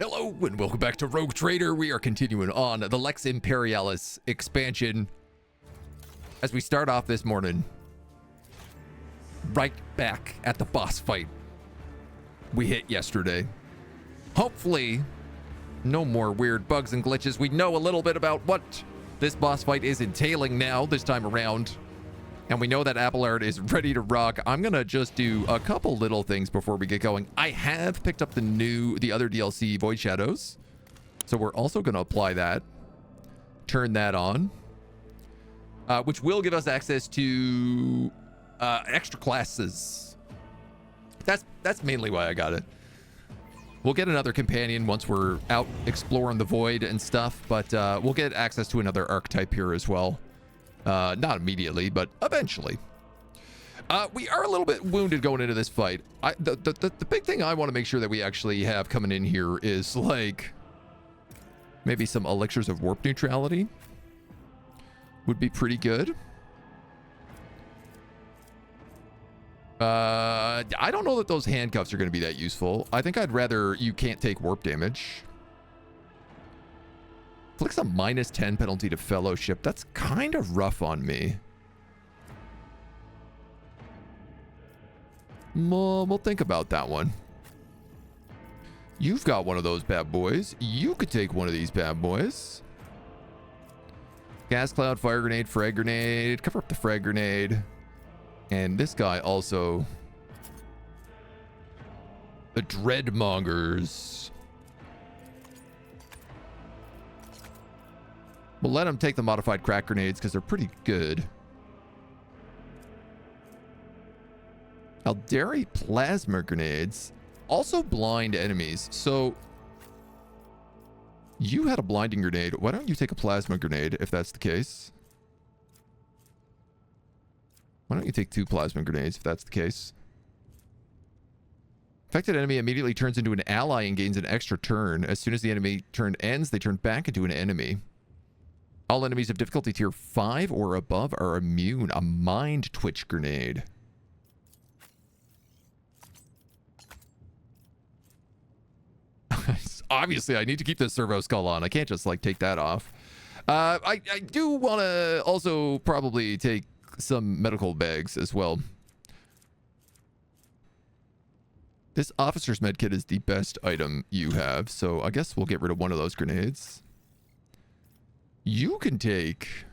Hello and welcome back to Rogue Trader. We are continuing on the Lex Imperialis expansion. As we start off this morning, right back at the boss fight we hit yesterday. Hopefully, no more weird bugs and glitches. We know a little bit about what this boss fight is entailing now this time around. And we know that Abelard is ready to rock. I'm going to just do a couple little things before we get going. I have picked up the other DLC, Void Shadows. So we're also going to apply that. Turn that on. Which will give us access to extra classes. That's mainly why I got it. We'll get another companion once we're out exploring the void and stuff. But we'll get access to another archetype here as well. Not immediately, but eventually. We are a little bit wounded going into this fight. The big thing I want to make sure that we actually have coming in here is like maybe some elixirs of warp neutrality would be pretty good. I don't know that those handcuffs are going to be that useful. I think I'd rather you can't take warp damage. Flicks a -10 penalty to fellowship. That's kind of rough on me. We'll think about that one. You've got one of those bad boys. You could take one of these bad boys. Gas cloud, fire grenade, frag grenade. Cover up the frag grenade. And this guy also. The Dreadmongers. We'll let them take the modified crack grenades because they're pretty good. Aldari plasma grenades also blind enemies. So you had a blinding grenade. Why don't you take a plasma grenade if that's the case? Why don't you take 2 plasma grenades if that's the case? Affected enemy immediately turns into an ally and gains an extra turn. As soon as the enemy turn ends, they turn back into an enemy. All enemies of difficulty tier 5 or above are immune. A mind twitch grenade. Obviously, I need to keep this servo skull on. I can't just like take that off. I do want to also probably take some medical bags as well. This officer's medkit is the best item you have, so I guess we'll get rid of one of those grenades. You can take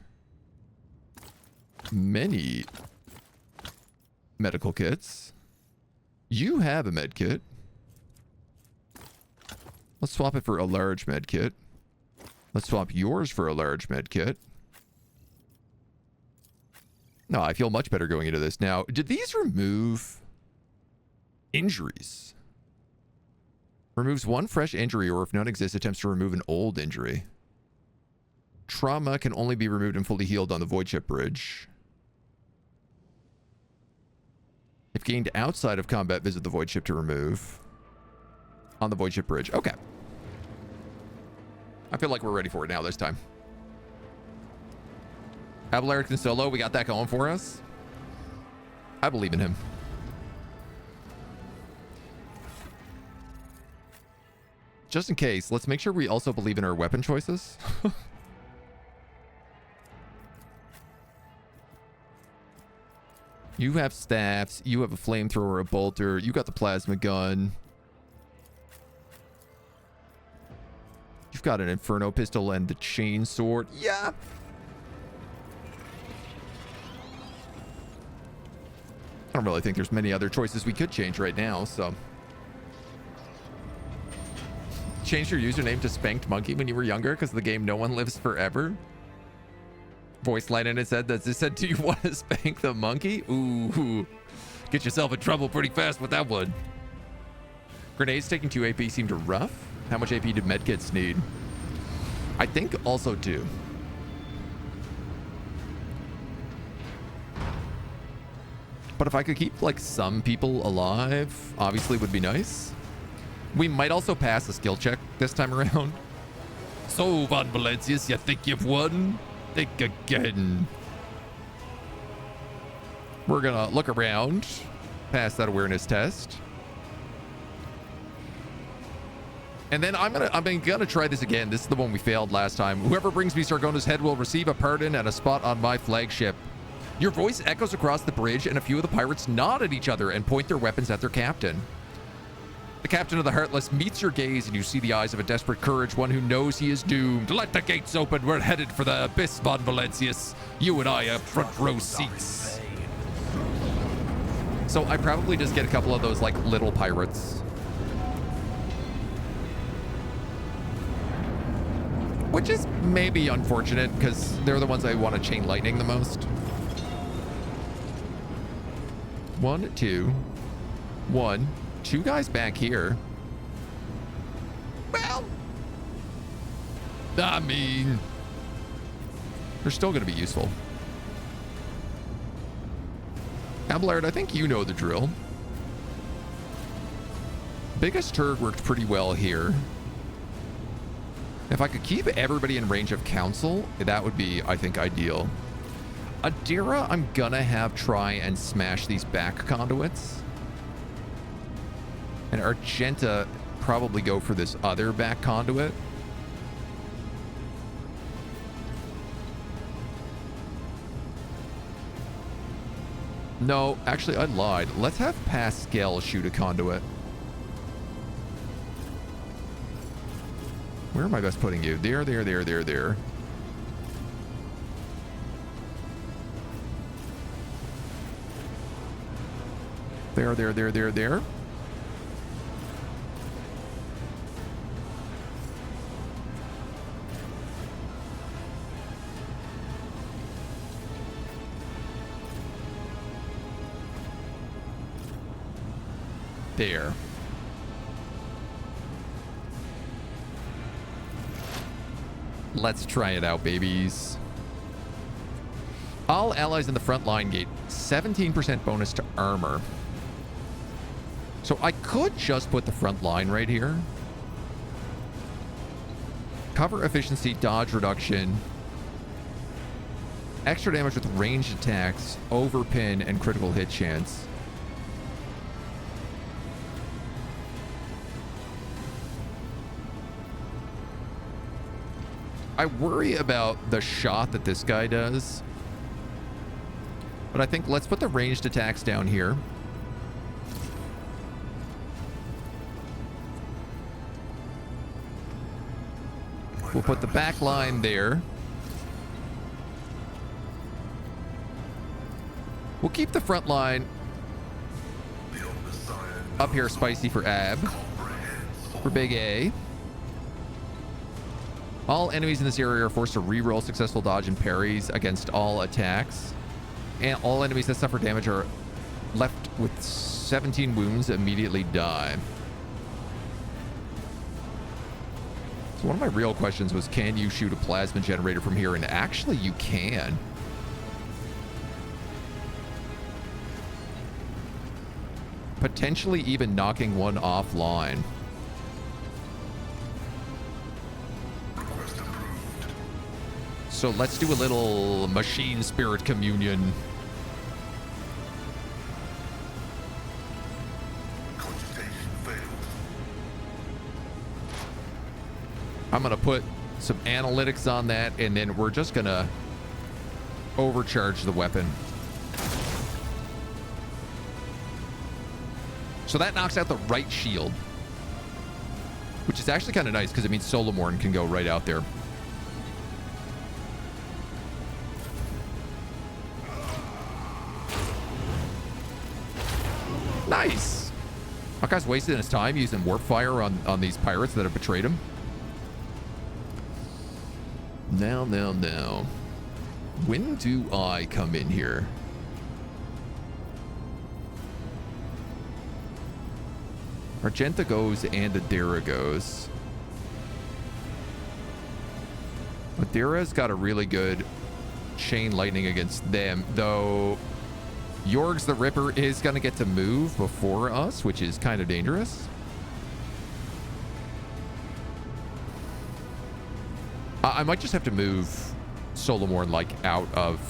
many medical kits. You have a med kit. Let's swap it for a large med kit. Let's swap yours for a large med kit. No, I feel much better going into this. Now, did these remove injuries? Removes 1 fresh injury, or if none exists, attempts to remove an old injury. Trauma can only be removed and fully healed on the voidship bridge. If gained outside of combat, visit the voidship to remove. On the voidship bridge. Okay. I feel like we're ready for it now this time. Abelard can solo. We got that going for us. I believe in him. Just in case, let's make sure we also believe in our weapon choices. You have staffs. You have a flamethrower, a bolter. You got the plasma gun. You've got an inferno pistol and the chain sword. Yeah. I don't really think there's many other choices we could change right now, so. Change your username to Spanked Monkey when you were younger because the game No One Lives Forever. Voice line in his head that said, do you want to spank the monkey? Ooh, get yourself in trouble pretty fast with that one. Grenades taking 2 AP seemed rough. How much AP did medkits need? I think also 2. But if I could keep like some people alive, obviously would be nice. We might also pass a skill check this time around. So, Von Valencius, you think you've won? Think again. We're gonna look around, pass that awareness test. And then I'm gonna try this again. This is the one we failed last time. Whoever brings me Sargona's head will receive a pardon and a spot on my flagship. Your voice echoes across the bridge, and a few of the pirates nod at each other and point their weapons at their captain. The captain of the Heartless meets your gaze, and you see the eyes of a desperate courage, one who knows he is doomed. Let the gates open. We're headed for the Abyss von Valencius. You and I have front row seats. So I probably just get a couple of those, like, little pirates. Which is maybe unfortunate, because they're the ones I want to chain lightning the most. 1, 2. 1. 2 guys back here. Well, I mean, they're still going to be useful. Abelard, I think you know the drill. Biggest turd worked pretty well here. If I could keep everybody in range of council, that would be, I think, ideal. Adira, I'm gonna have try and smash these back conduits. And Argenta probably go for this other back conduit. No, actually, I lied. Let's have Pascal shoot a conduit. Where am I best putting you? There. There. There. There. Let's try it out, babies. All allies in the front line get 17% bonus to armor. So I could just put the front line right here. Cover efficiency, dodge reduction, extra damage with ranged attacks, overpin, and critical hit chance. I worry about the shot that this guy does. But I think let's put the ranged attacks down here. We'll put the back line there. We'll keep the front line up here spicy for Ab. For Big A. All enemies in this area are forced to reroll successful dodge and parries against all attacks. And all enemies that suffer damage are left with 17 wounds immediately die. So one of my real questions was, can you shoot a plasma generator from here? And actually you can. Potentially even knocking one offline. So let's do a little machine spirit communion. I'm gonna put some analytics on that, and then we're just gonna overcharge the weapon. So that knocks out the right shield, which is actually kind of nice because it means Solomorn can go right out there. Nice. Hawkeye's wasting his time using warp fire on these pirates that have betrayed him. Now. When do I come in here? Argenta goes and Adira goes. Adira's got a really good chain lightning against them, though Jorgs the Ripper is going to get to move before us, which is kind of dangerous. I might just have to move Solomorn, like, out of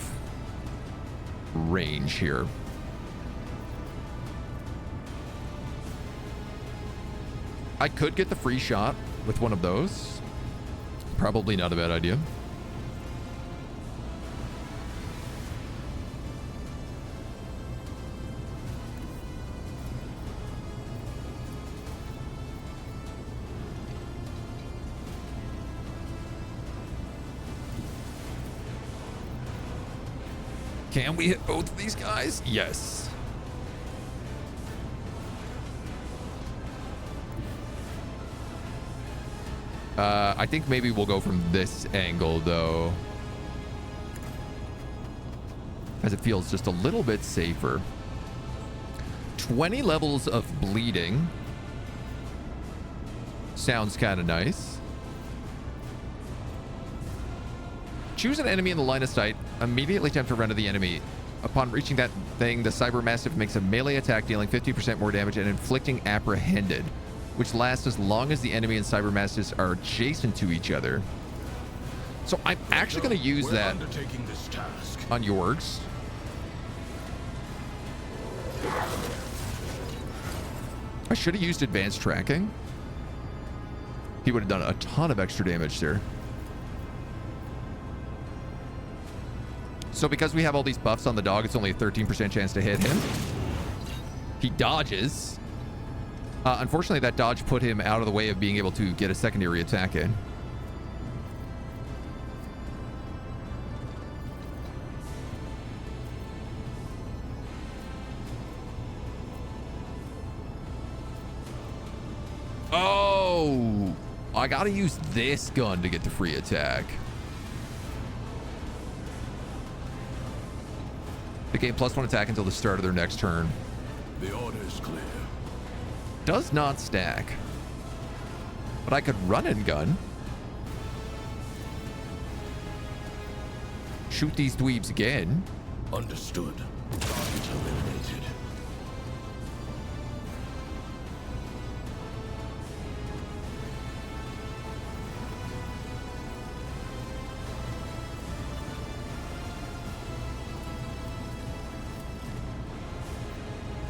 range here. I could get the free shot with one of those. Probably not a bad idea. Can we hit both of these guys? Yes. I think maybe we'll go from this angle, though, as it feels just a little bit safer. 20 levels of bleeding. Sounds kind of nice. Choose an enemy in the line of sight. Immediately attempt to run to the enemy. Upon reaching that thing, the Cybermassive makes a melee attack, dealing 50% more damage and inflicting apprehended, which lasts as long as the enemy and Cybermassives are adjacent to each other. So I'm actually going to use that on Yorgs. I should have used advanced tracking. He would have done a ton of extra damage there. So because we have all these buffs on the dog, it's only a 13% chance to hit him. He dodges. Unfortunately, that dodge put him out of the way of being able to get a secondary attack in. Oh, I gotta use this gun to get the free attack. They gain +1 attack until the start of their next turn. The order is clear. Does not stack. But I could run and gun. Shoot these dweebs again. Understood. Target eliminated.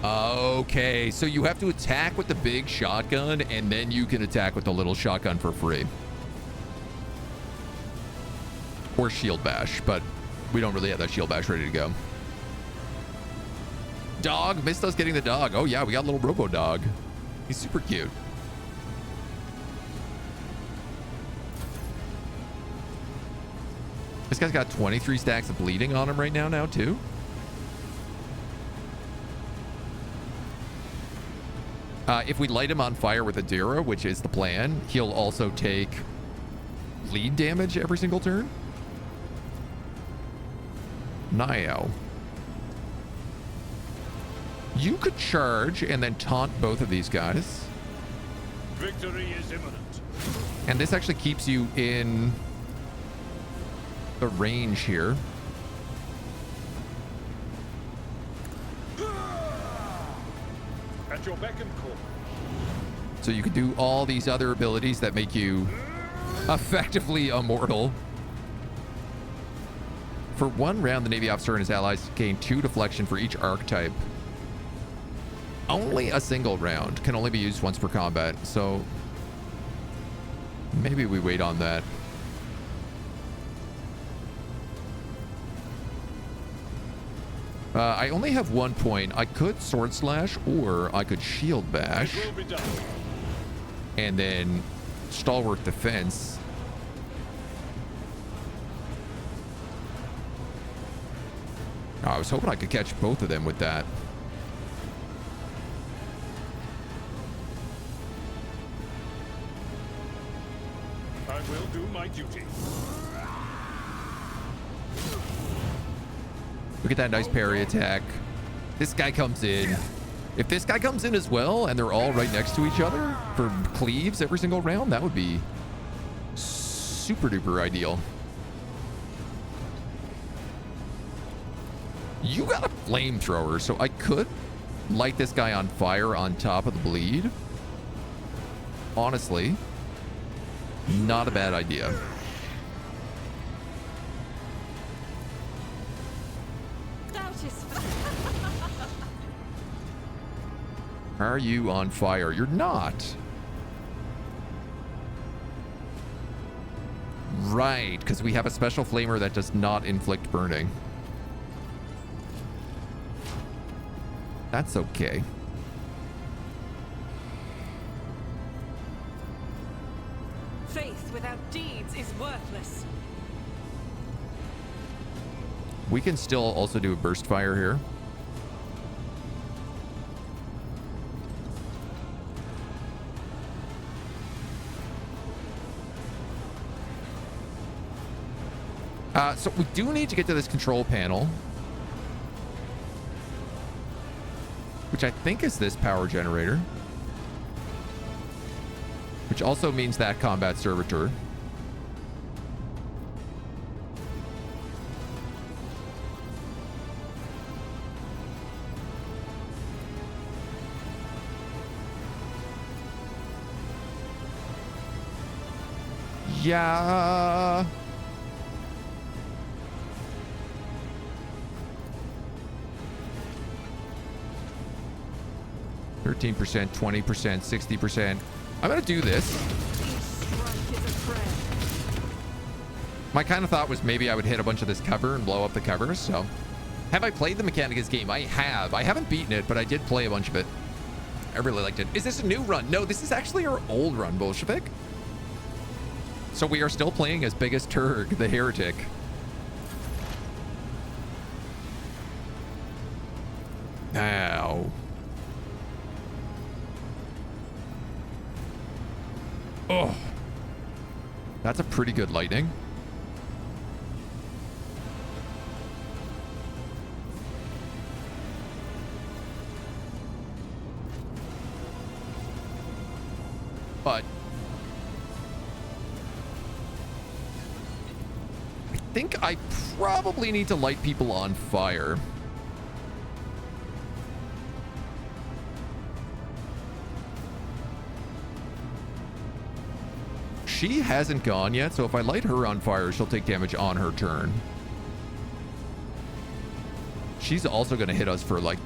Okay, so you have to attack with the big shotgun, and then you can attack with the little shotgun for free. Or shield bash, but we don't really have that shield bash ready to go. Dog, missed us getting the dog. Oh yeah, we got a little robo dog. He's super cute. This guy's got 23 stacks of bleeding on him right now too. If we light him on fire with a Dira, which is the plan, he'll also take bleed damage every single turn. Nio. You could charge and then taunt both of these guys. Victory is imminent. And this actually keeps you in the range here. At your beck and call. So you can do all these other abilities that make you effectively immortal. For 1 round, the Navy officer and his allies gain 2 deflection for each archetype. Only a single round. Can only be used once per combat. So maybe we wait on that. I only have 1 point. I could sword slash or I could shield bash. It will be done. And then stalwart defense. I was hoping I could catch both of them with that. I will do my duty. Look at that nice parry attack. This guy comes in. If this guy comes in as well and they're all right next to each other for cleaves every single round, that would be super duper ideal. You got a flamethrower, so I could light this guy on fire on top of the bleed. Honestly, not a bad idea. Are you on fire? You're not. Right, because we have a special flamer that does not inflict burning. That's okay. Faith without deeds is worthless. We can still also do a burst fire here. So we do need to get to this control panel, which I think is this power generator, which also means that combat servitor. Yeah. %, 20%, 60%. I'm gonna do this. My kind of thought was maybe I would hit a bunch of this cover and blow up the covers. So, have I played the Mechanicus game? I have. I haven't beaten it, but I did play a bunch of it. I really liked it. Is this a new run? No, this is actually our old run, Bolshevik. So we are still playing as Biggest Turg, the Heretic. Now. Oh, that's a pretty good lightning. But I think I probably need to light people on fire. She hasn't gone yet, so if I light her on fire, she'll take damage on her turn. She's also going to hit us for, like,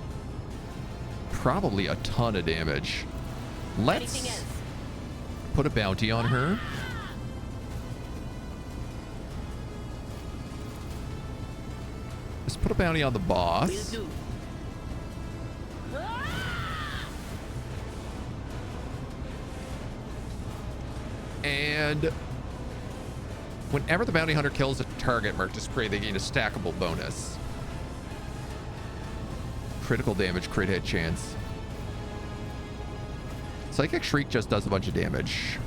probably a ton of damage. Let's put a bounty on her. Let's put a bounty on the boss. And whenever the bounty hunter kills a target marked as prey, they gain a stackable bonus. Critical damage, crit hit chance. Psychic Shriek just does a bunch of damage.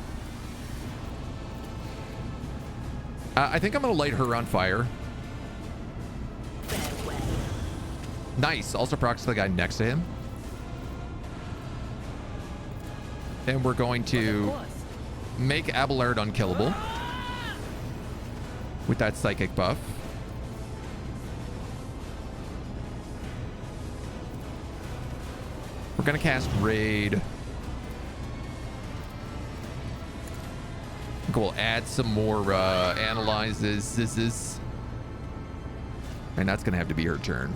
I think I'm going to light her on fire. Nice. Also procs the guy next to him. And we're going to make Abelard unkillable with that psychic buff. We're going to cast Raid. We'll add some more analyzes. And that's going to have to be her turn.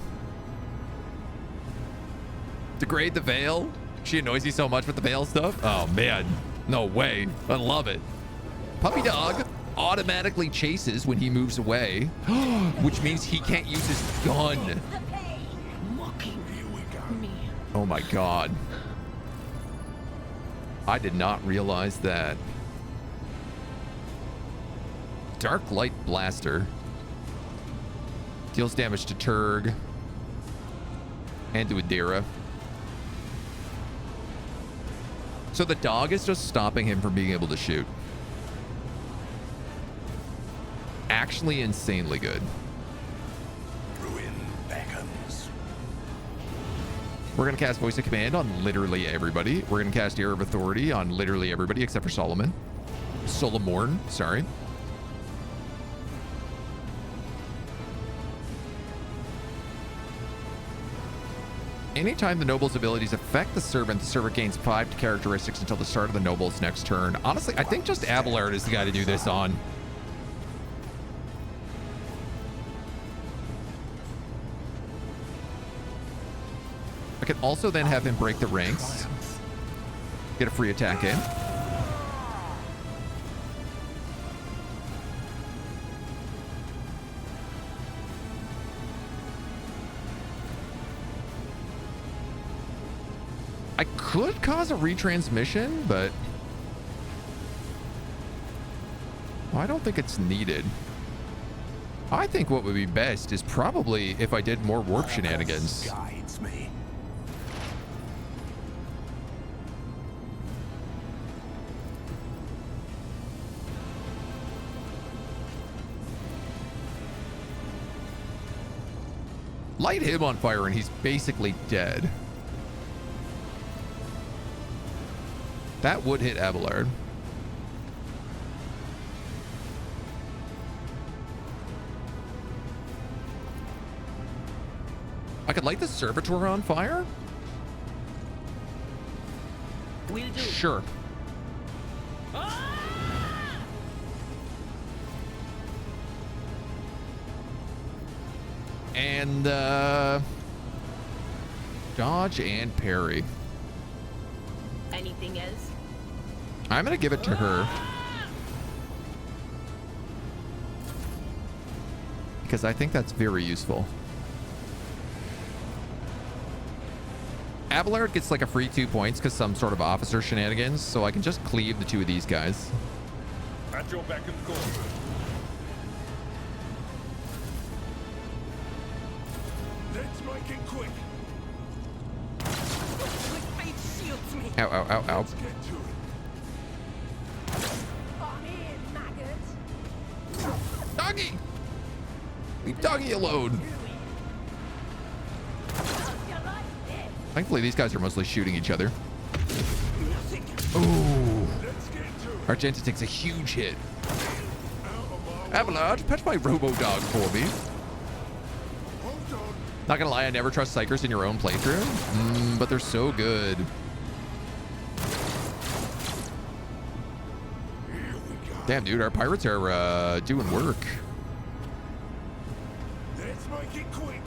Degrade the Veil. She annoys you so much with the Veil stuff. Oh, man. No way. I love it. Puppy Dog automatically chases when he moves away, which means he can't use his gun. Oh my god. I did not realize that. Dark Light Blaster. Deals damage to Turg and to Adira. So the dog is just stopping him from being able to shoot. Actually insanely good. Ruin beckons. We're going to cast Voice of Command on literally everybody. We're going to cast Ear of Authority on literally everybody except for Solomon. Solomorn, sorry. Anytime the noble's abilities affect the servant gains 5 characteristics until the start of the noble's next turn. Honestly, I think just Abelard is the guy to do this on. I can also then have him break the ranks. Get a free attack in. I could cause a retransmission, but I don't think it's needed. I think what would be best is probably if I did more warp shenanigans. Guides me. Light him on fire and he's basically dead. That would hit Abelard. I could light the servitor on fire? Will do. Sure. And dodge and parry. Anything else? I'm gonna give it to her because I think that's very useful. Abelard gets like a free 2 points because some sort of officer shenanigans, so I can just cleave the two of these guys. At your beck and call. Let's make it quick. Quick fate shields me. Ow, ow, ow, ow. Let's get to it. On in, maggot. Doggy! Leave Doggy alone. Thankfully, these guys are mostly shooting each other. Ooh. Let's get to it. Argenta takes a huge hit. Out of my Abelard, pet my robo-dog for me. Hold on. Not gonna lie, I never trust psychers in your own playthrough, but they're so good. Here we go. Damn, dude, our pirates are doing work. Let's make it quick.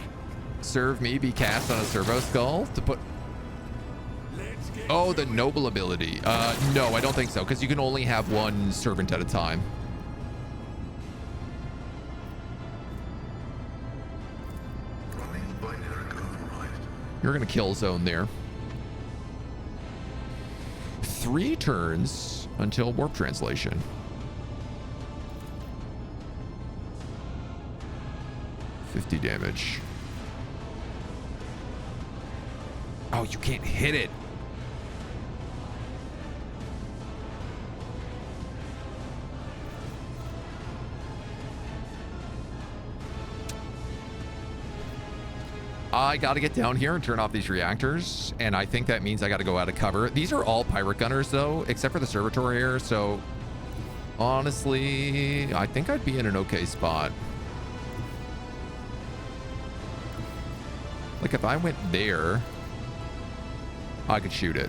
Serve me be cast on a servo skull to put... Let's get Oh, to the it. noble ability. No, I don't think so, because you can only have one servant at a time. You're gonna kill zone there. 3 turns until warp translation. $50 damage. Oh, you can't hit it. I got to get down here and turn off these reactors, and I think that means I got to go out of cover. These are all pirate gunners, though, except for the servitor here, so honestly, I think I'd be in an okay spot. Like, if I went there, I could shoot it.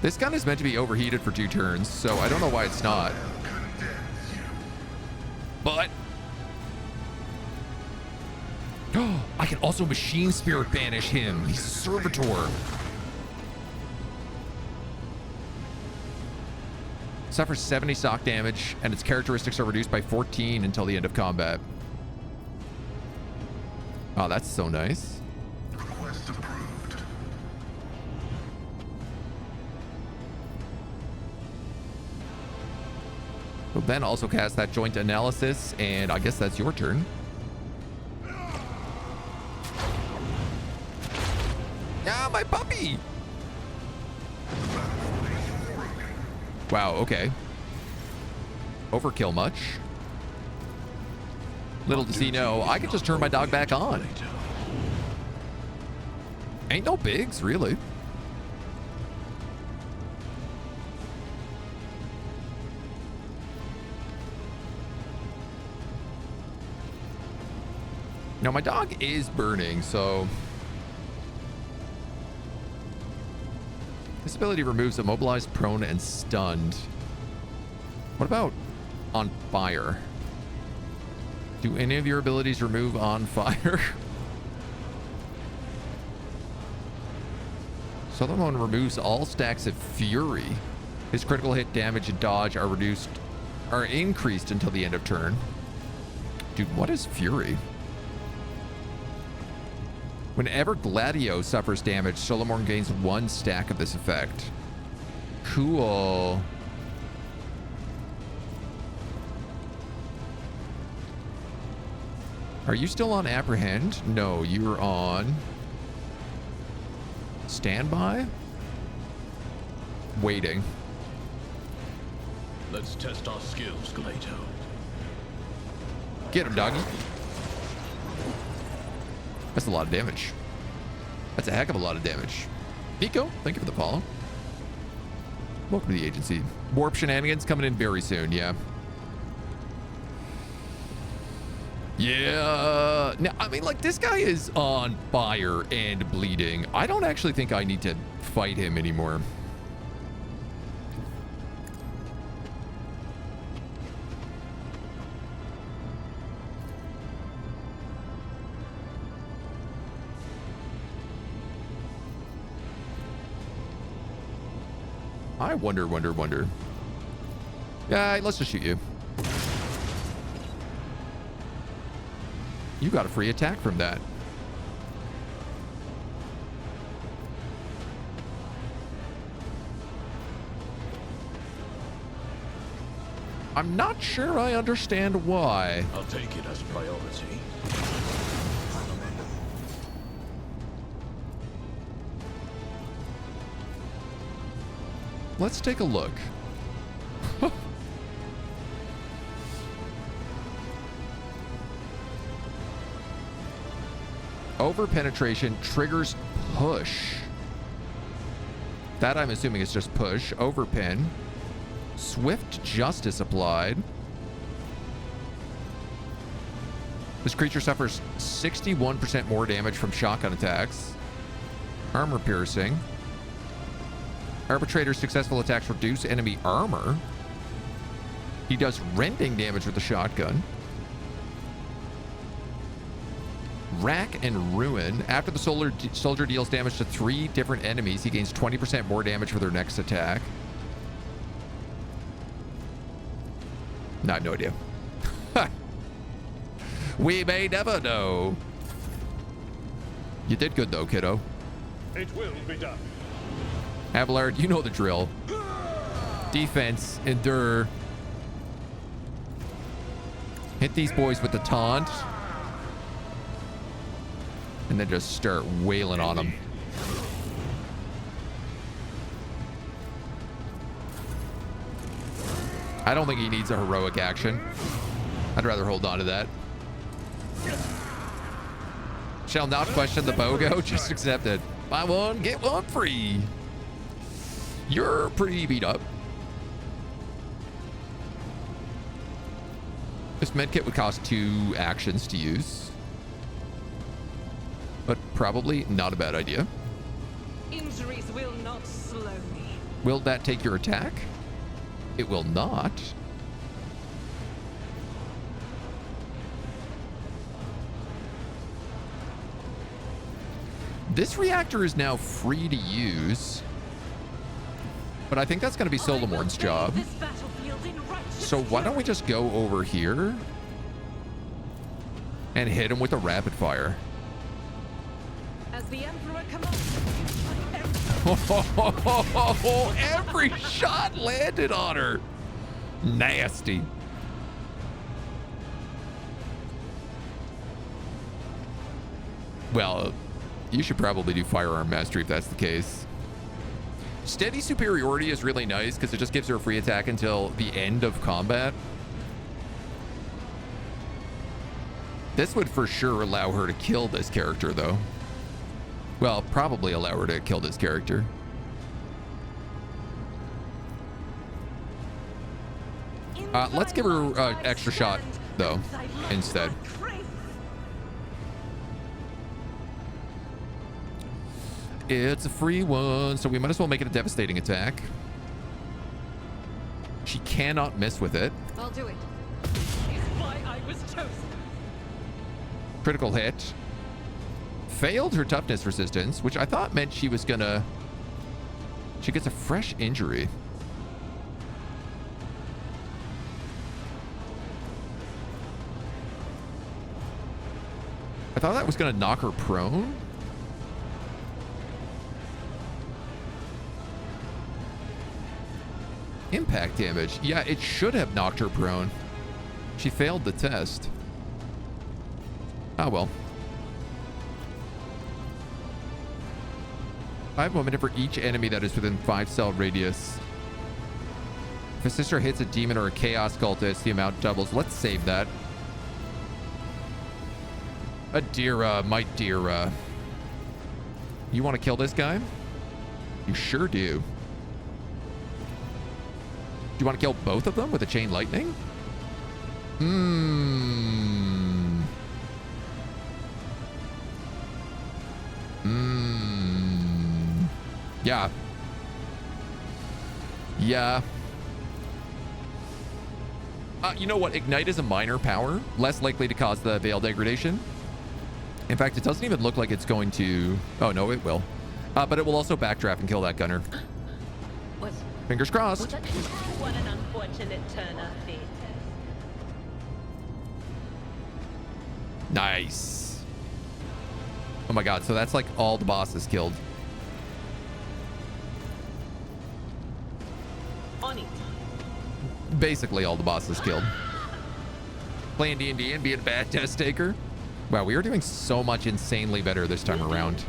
This gun is meant to be overheated for 2 turns, so I don't know why it's not. But I can also machine spirit banish him. He's a servitor. Suffers 70 stock damage, and its characteristics are reduced by 14 until the end of combat. Oh, that's so nice. Request approved. We'll then also cast that joint analysis, and I guess that's your turn. Ah, my puppy! Wow, okay. Overkill much? Little does he know, I could just turn my dog back on. Ain't no bigs, really. Now, my dog is burning, so... This ability removes immobilized, prone, and stunned. What about on fire? Do any of your abilities remove on fire? Southern one removes all stacks of fury His critical hit, damage, and dodge are increased until the end of turn. Dude, what is Fury? Whenever Gladio suffers damage, Solomorn gains 1 stack of this effect. Cool. Are you still on Apprehend? No, you're on Standby? Waiting. Let's test our skills, Gladio. Get him, doggy. That's a lot of damage. That's a heck of a lot of damage. Nico, thank you for the follow. Welcome to the agency. Warp shenanigans coming in very soon, yeah. Yeah. Now, I mean, like, this guy is on fire and bleeding. I don't actually think I need to fight him anymore. I wonder. Yeah, let's just shoot you. You got a free attack from that. I'm not sure I understand why. I'll take it as priority. Let's take a look. Over penetration triggers push. That I'm assuming is just push. Over pen. Swift justice applied. This creature suffers 61% more damage from shotgun attacks. Armor piercing. Arbitrator's successful attacks reduce enemy armor. He does rending damage with the shotgun. Rack and Ruin. After the soldier deals damage to 3 different enemies, he gains 20% more damage for their next attack. No, I have no idea. We may never know. You did good though, kiddo. It will be done. Abelard, you know the drill. Defense, endure. Hit these boys with the taunt. And then just start wailing on them. I don't think he needs a heroic action. I'd rather hold on to that. Shall not question the BOGO, just accept it. Buy one, get one free. You're pretty beat up. This medkit would cost 2 actions to use. But probably not a bad idea. Injuries will not slow me. Will that take your attack? It will not. This reactor is now free to use. But I think that's going to be Solomorn's job. So why don't we just go over here and hit him with a rapid fire? As the Emperor commands. Every shot landed on her. Nasty. Well, you should probably do firearm mastery if that's the case. Steady superiority is really nice because it just gives her a free attack until the end of combat. This would for sure allow her to kill this character, though. Well, probably allow her to kill this character. Let's give her an extra shot, though, instead. It's a free one, so we might as well make it a devastating attack. She cannot miss with it. I'll do it. It's why I was chosen. Critical hit. Failed her toughness resistance, which I thought meant she was gonna... She gets a fresh injury. I thought that was going to knock her prone. Impact damage. Yeah, it should have knocked her prone. She failed the test. Oh, well. 5 momentum for each enemy that is within 5-cell radius. If a sister hits a demon or a chaos cultist, the amount doubles. Let's save that. Adira, my dear. You want to kill this guy? You sure do. Do you want to kill both of them with a chain lightning? Yeah. Yeah. You know what? Ignite is a minor power, less likely to cause the veil degradation. In fact, it doesn't even look like it's going to... Oh, no, it will. But it will also backdraft and kill that gunner. Fingers crossed. What an unfortunate turn of fate. Nice. Oh my god, so that's like all the bosses killed. On it. Basically all the bosses killed. Playing D&D and being a bad test taker. Wow, we are doing so much insanely better this time around.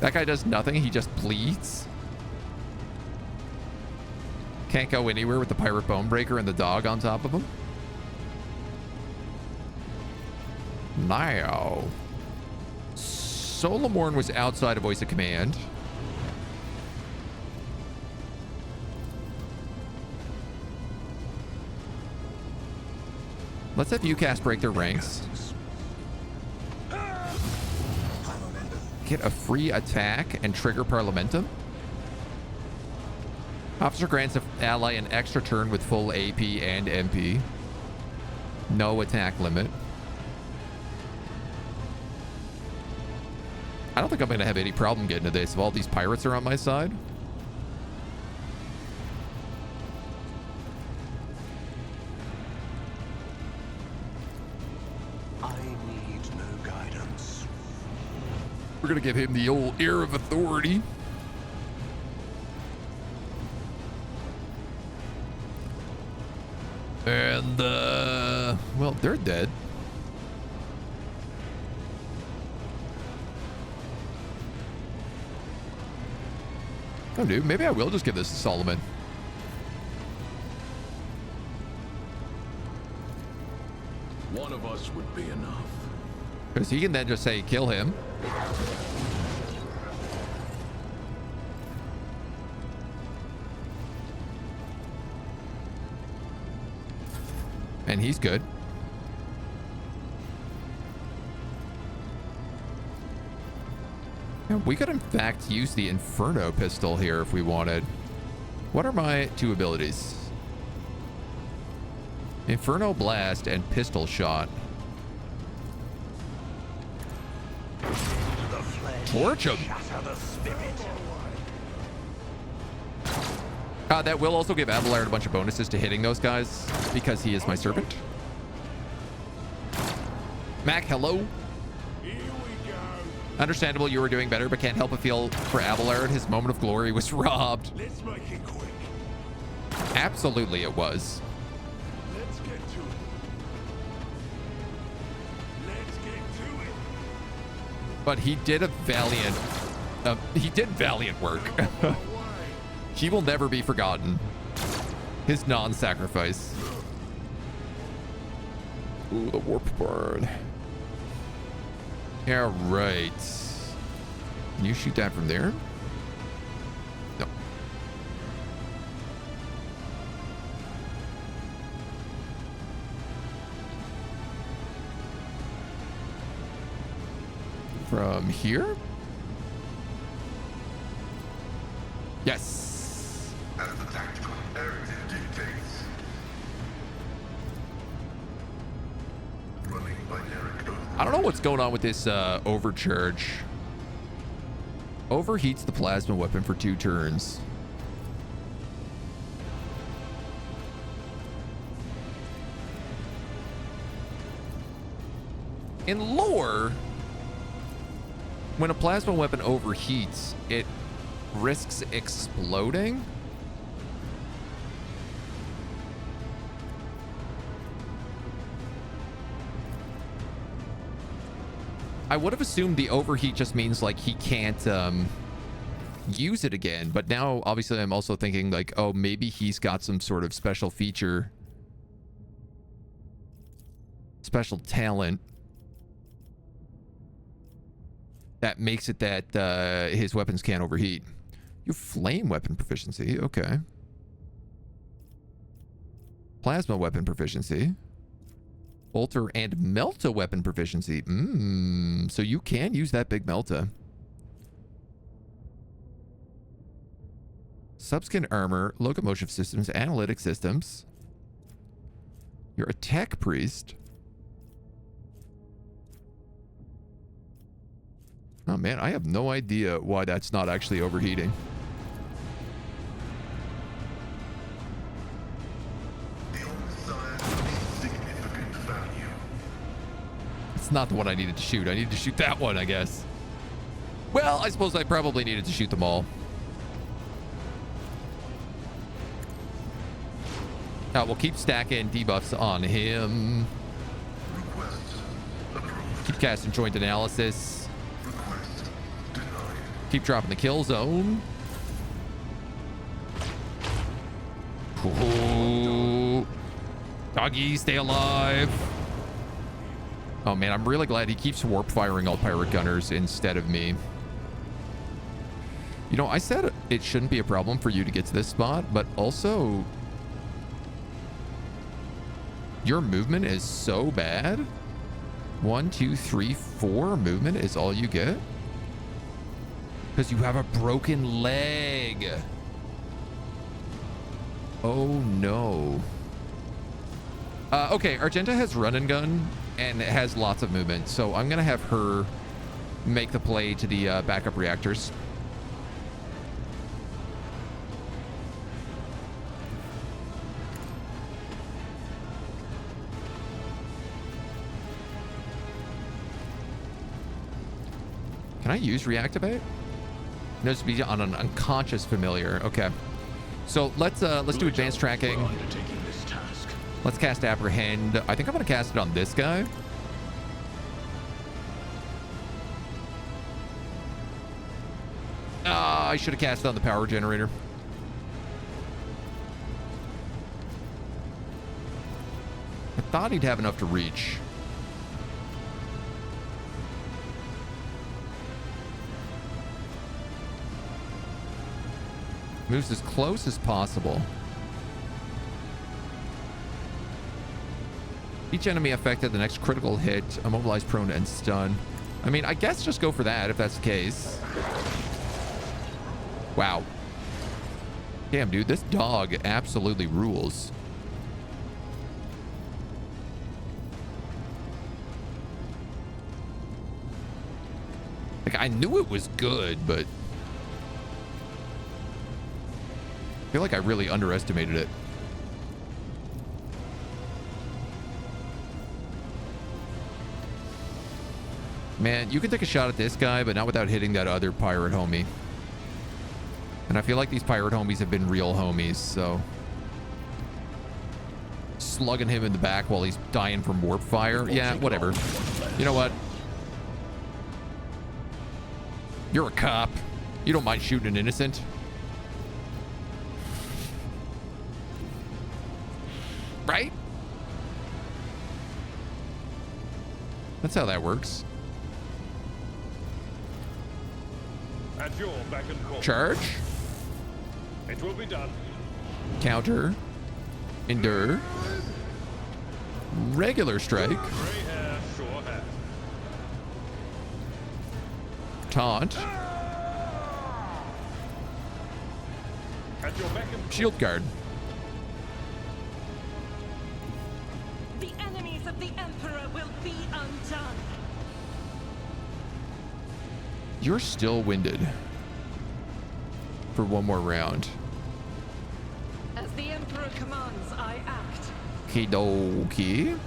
That guy does nothing. He just bleeds. Can't go anywhere with the pirate bone breaker and the dog on top of him. Now. Solomorn was outside of voice of command. Let's have UCAS break their ranks. Get a free attack and trigger Parliamentum. Officer grants an ally an extra turn with full AP and MP. No attack limit. I don't think I'm going to have any problem getting to this if all these pirates are on my side. We're going to give him the old air of authority. And, well, they're dead. Oh, dude, maybe I will just give this to Solomon. One of us would be enough. Because he can then just say, kill him. And he's good. And we could, in fact, use the Inferno pistol here if we wanted. What are my 2 abilities? Inferno Blast and Pistol Shot. Torch him. That will also give Abelard a bunch of bonuses to hitting those guys because he is my servant. Mac, hello. Here we go. Understandable, you were doing better, but can't help but feel for Abelard. His moment of glory was robbed. Let's make it quick. Absolutely, it was. Let's get to it. Let's get to it. But he did a valiant. He did valiant work. He will never be forgotten. His non-sacrifice. Ooh, the warp burn. Yeah, right. Can you shoot that from there? No. From here? Yes. As the tactical imperative dictates. Running binary code. I don't know what's going on with this overcharge. Overheats the plasma weapon for 2 turns. In lore, when a plasma weapon overheats, it risks exploding. I would have assumed the overheat just means like he can't use it again, but now obviously I'm also thinking like, oh, maybe he's got some sort of special feature, special talent that makes it that his weapons can't overheat. You have flame weapon proficiency, okay. Plasma weapon proficiency. Bolter and Melta weapon proficiency. So you can use that big Melta. Subskin armor, locomotive systems, analytic systems. Your attack priest. Oh man, I have no idea why that's not actually overheating. It's not the one I needed to shoot. I needed to shoot that one, I guess. Well, I suppose I probably needed to shoot them all. We'll keep stacking debuffs on him. Keep casting joint analysis. Keep dropping the kill zone. Ooh. Doggy, stay alive. Oh man, I'm really glad he keeps warp firing all pirate gunners instead of me. You know, I said it shouldn't be a problem for you to get to this spot, but also your movement is so bad. 1, 2, 3, 4 movement is all you get because you have a broken leg. Oh no. Okay, Argenta has run and gun and it has lots of movement, so I'm gonna have her make the play to the backup reactors. Can I use reactivate? No, to be on an unconscious familiar. Okay, so let's do advanced tracking. Let's cast apprehend. I think I'm gonna cast it on this guy. I should have cast it on the power generator. I thought he'd have enough to reach. Moves as close as possible. Each enemy affected, the next critical hit, immobilized, prone, and stun. I mean, I guess just go for that if that's the case. Wow. Damn, dude, this dog absolutely rules. Like, I knew it was good, but I feel like I really underestimated it. Man, you can take a shot at this guy, but not without hitting that other pirate homie. And I feel like these pirate homies have been real homies, so slugging him in the back while he's dying from warp fire. Yeah, whatever. You know what? You're a cop. You don't mind shooting an innocent. Right? That's how that works. At your beck and call. Charge. It will be done. Counter. Endure. Regular strike. Gray hair, sure hair. Taunt. At your beck and call. Shield guard. The enemies of the Emperor will be undone. You're still winded for one more round. As the Emperor commands, I act. Kidoki.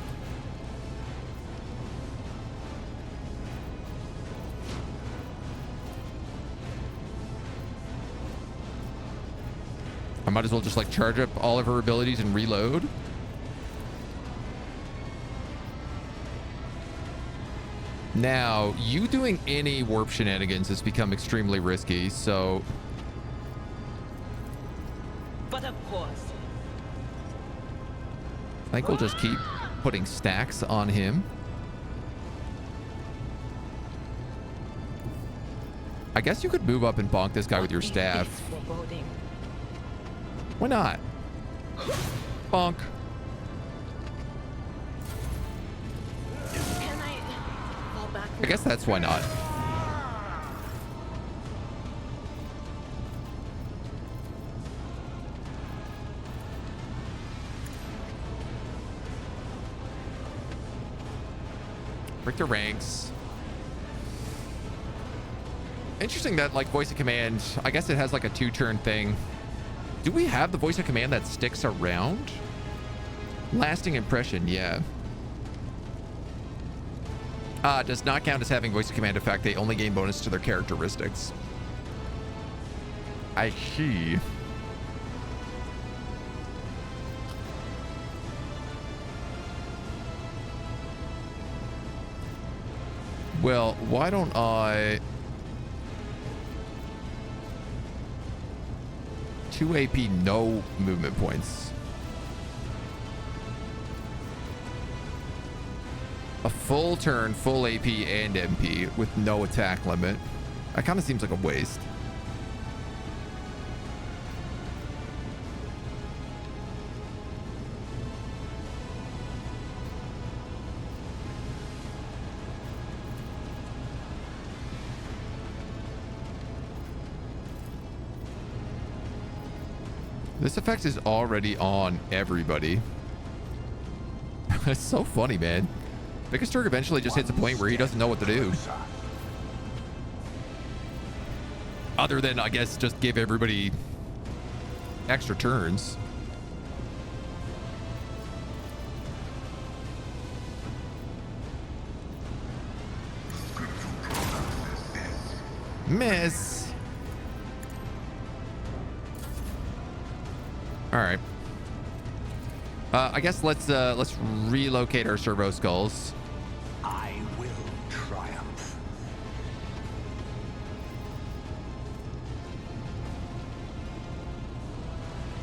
might as well just like charge up all of her abilities and reload. Now, you doing any warp shenanigans has become extremely risky, so... But of course. I think we'll just keep putting stacks on him. I guess you could move up and bonk this guy with your staff. Why not? Bonk. Can I fall back I guess that's why not. Break the ranks. Interesting that like voice of command, I guess it has like a 2-turn thing. Do we have the voice of command that sticks around? Lasting impression, yeah. Does not count as having voice of command effect. They only gain bonus to their characteristics. I see. Well, why don't I... 2 AP, no movement points. A full turn, full AP and MP with no attack limit. That kind of seems like a waste. This effect is already on everybody. It's so funny, man. Biggest Turk eventually just hits a point where he doesn't know what to do. Other than, I guess, just give everybody extra turns. Miss. All right. I guess let's relocate our servo skulls. I will triumph.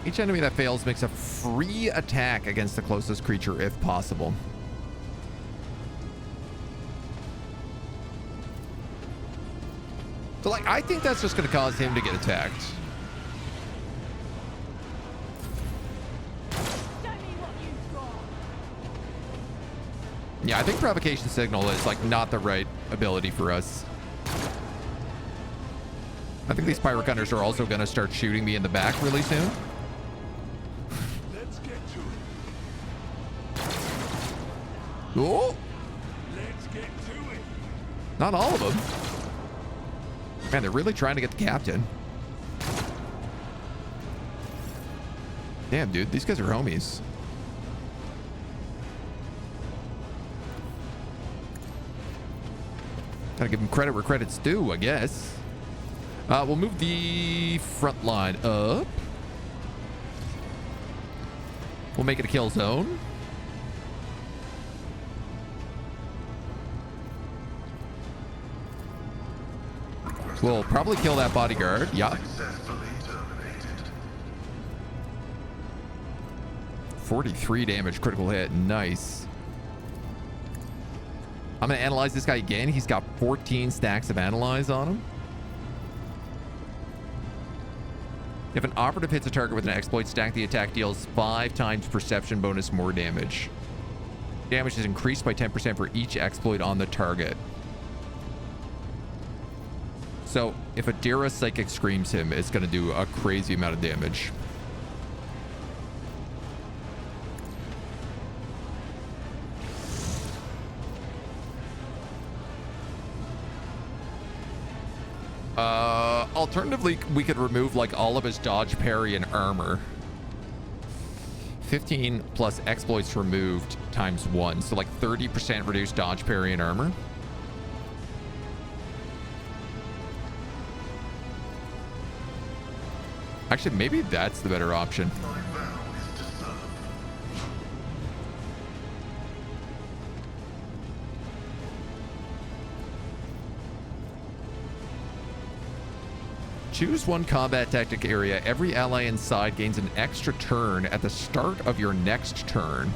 Each enemy that fails makes a free attack against the closest creature if possible. So, like, I think that's just going to cause him to get attacked. Yeah, I think Provocation Signal is, like, not the right ability for us. I think these Pirate Gunners are also going to start shooting me in the back really soon. Let's get to it. Oh! Let's get to it. Not all of them. Man, they're really trying to get the captain. Damn, dude, these guys are homies. Gotta give them credit where credit's due, I guess. We'll move the front line up. We'll make it a kill zone. We'll probably kill that bodyguard. Yeah. Successfully terminated. 43 damage, critical hit. Nice. I'm going to analyze this guy again. He's got 14 stacks of analyze on him. If an operative hits a target with an exploit stack, the attack deals 5 times perception bonus more damage. Damage is increased by 10% for each exploit on the target. So if Adira Psychic screams him, it's going to do a crazy amount of damage. Alternatively, we could remove like all of his dodge, parry, and armor. 15 plus exploits removed times 1. So like 30% reduced dodge, parry, and armor. Actually, maybe that's the better option. My vow is to serve. Choose one combat tactic area. Every ally inside gains an extra turn at the start of your next turn.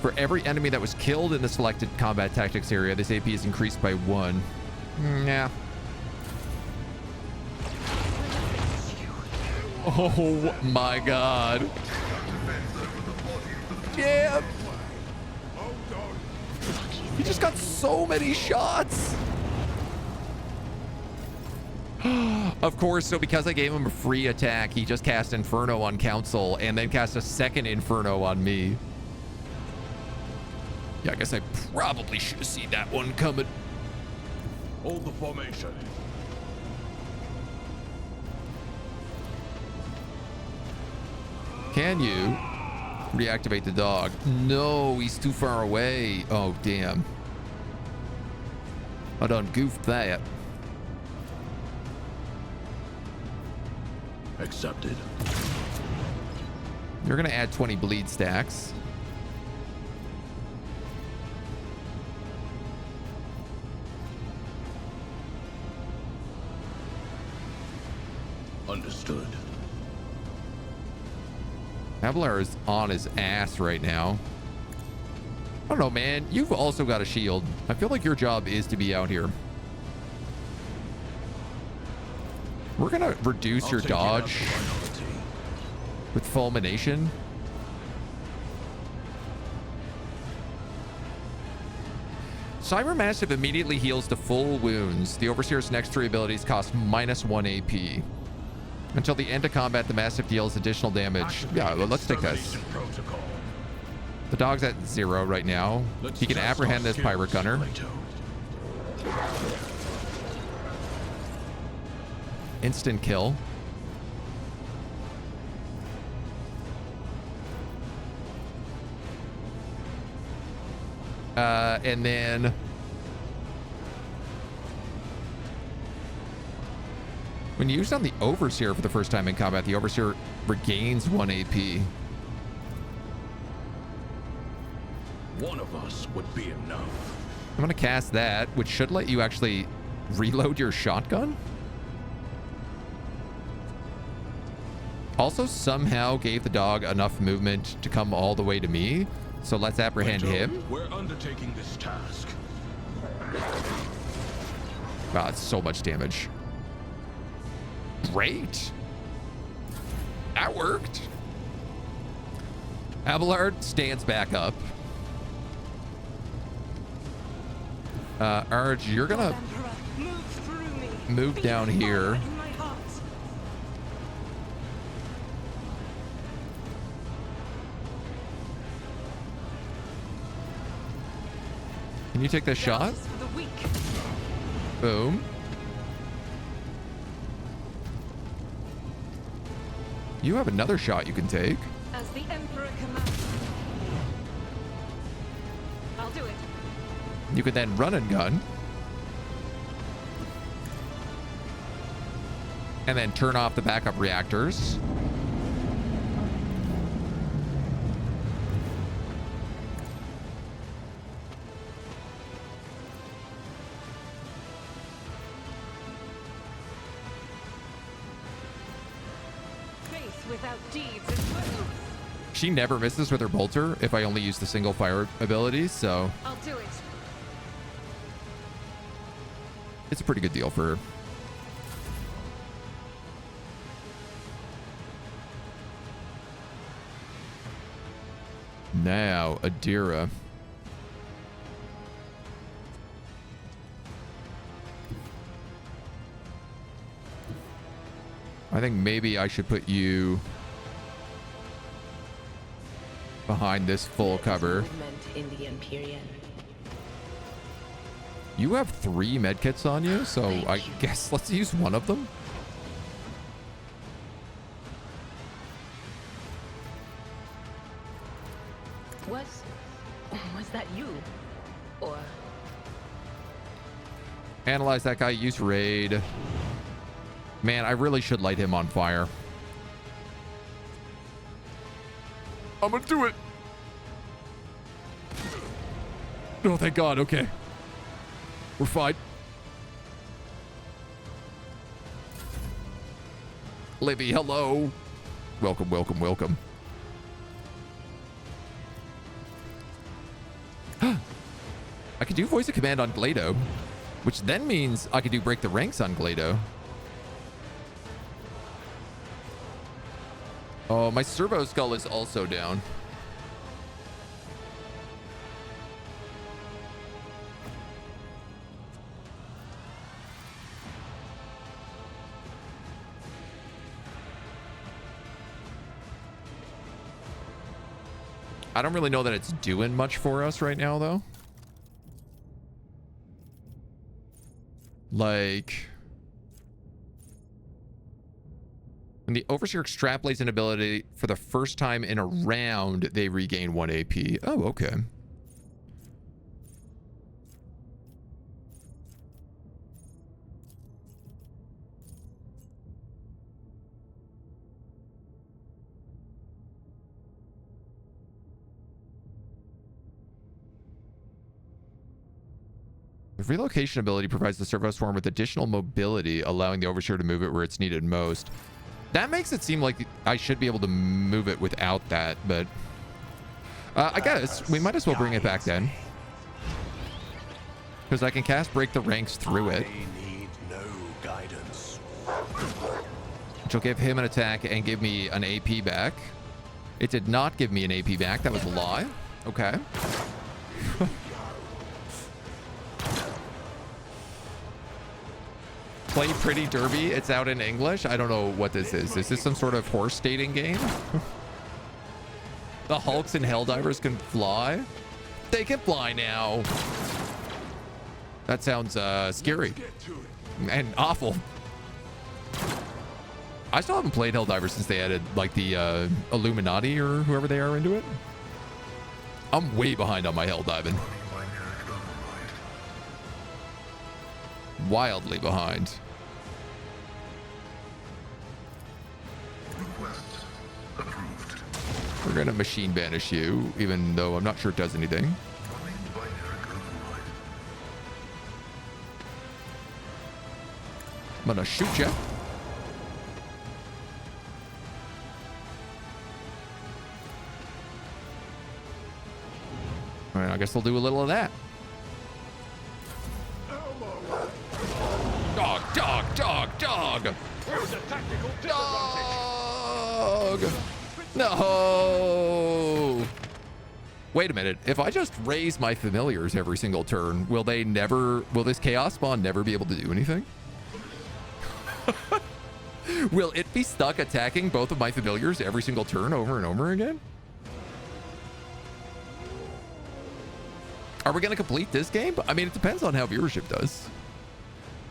For every enemy that was killed in the selected combat tactics area, this AP is increased by 1. Nah. Oh my god. Yeah. He just got so many shots. Of course, so because I gave him a free attack, he just cast Inferno on Council and then cast a second Inferno on me. Yeah, I guess I probably should have seen that one coming. Hold the formation. Can you reactivate the dog? No, he's too far away. Oh, damn. I done goofed that. Accepted. You're gonna add 20 bleed stacks. Understood. Avalar is on his ass right now. I don't know, man. You've also got a shield. I feel like your job is to be out here. We're gonna reduce your dodge with fulmination. Cybermassive immediately heals to full wounds. The Overseer's next 3 abilities cost -1 AP. Until the end of combat, the Massive deals additional damage. Yeah, well, let's take this. Protocol. The dog's at 0 right now. He can apprehend this Pirate Gunner. Instant kill. And then when used on the Overseer for the first time in combat, the Overseer regains 1 AP. One of us would be enough. I'm gonna cast that, which should let you actually reload your shotgun. Also somehow gave the dog enough movement to come all the way to me. So let's apprehend him. We're undertaking this task. Wow, it's so much damage. Great. That worked. Abelard stands back up. Arj, you're gonna move down here. Can you take this shot? Boom. You have another shot you can take. As the Emperor commands. I'll do it. You can then run and gun. And then turn off the backup reactors. Without deeds is worthless. She never misses with her bolter if I only use the single fire ability, so I'll do it. it's a pretty good deal for her. Now, Adira. I think maybe I should put you behind this full cover. In the Imperium. You have 3 medkits on you, so I guess let's use one of them. Was that you? Or Analyze that guy, use raid. Man, I really should light him on fire. I'm gonna do it. Oh, thank God. Okay. We're fine. Libby, hello. Welcome, welcome, welcome. I could do voice of command on Glado, which then means I could do break the ranks on Glado. Oh, my servo skull is also down. I don't really know that it's doing much for us right now, though. Like, when the Overseer extrapolates an ability for the first time in a round, they regain 1 AP. Oh, okay. The relocation ability provides the servo swarm with additional mobility, allowing the Overseer to move it where it's needed most. That makes it seem like I should be able to move it without that, but I guess we might as well bring it back then, because I can cast Break the Ranks through it, need no guidance. which will give him an attack and give me an AP back. It did not give me an AP back. That was a lie. Okay. Play Pretty Derby. It's out in English. I don't know what this is. Is this some sort of horse dating game? The Hulks and Helldivers can fly? They can fly now. That sounds scary and awful. I still haven't played Helldivers since they added like the Illuminati or whoever they are into it. I'm way behind on my Helldiving. Wildly behind. We're gonna machine banish you, even though I'm not sure it does anything. I'm gonna shoot you. All right, I guess I'll do a little of that. Dog, dog, dog, dog. Where's the tactical disadvantage? Dog. No. Wait a minute. If I just raise my familiars every single turn, will this chaos spawn never be able to do anything? Will it be stuck attacking both of my familiars every single turn over and over again? Are we going to complete this game? I mean, it depends on how viewership does.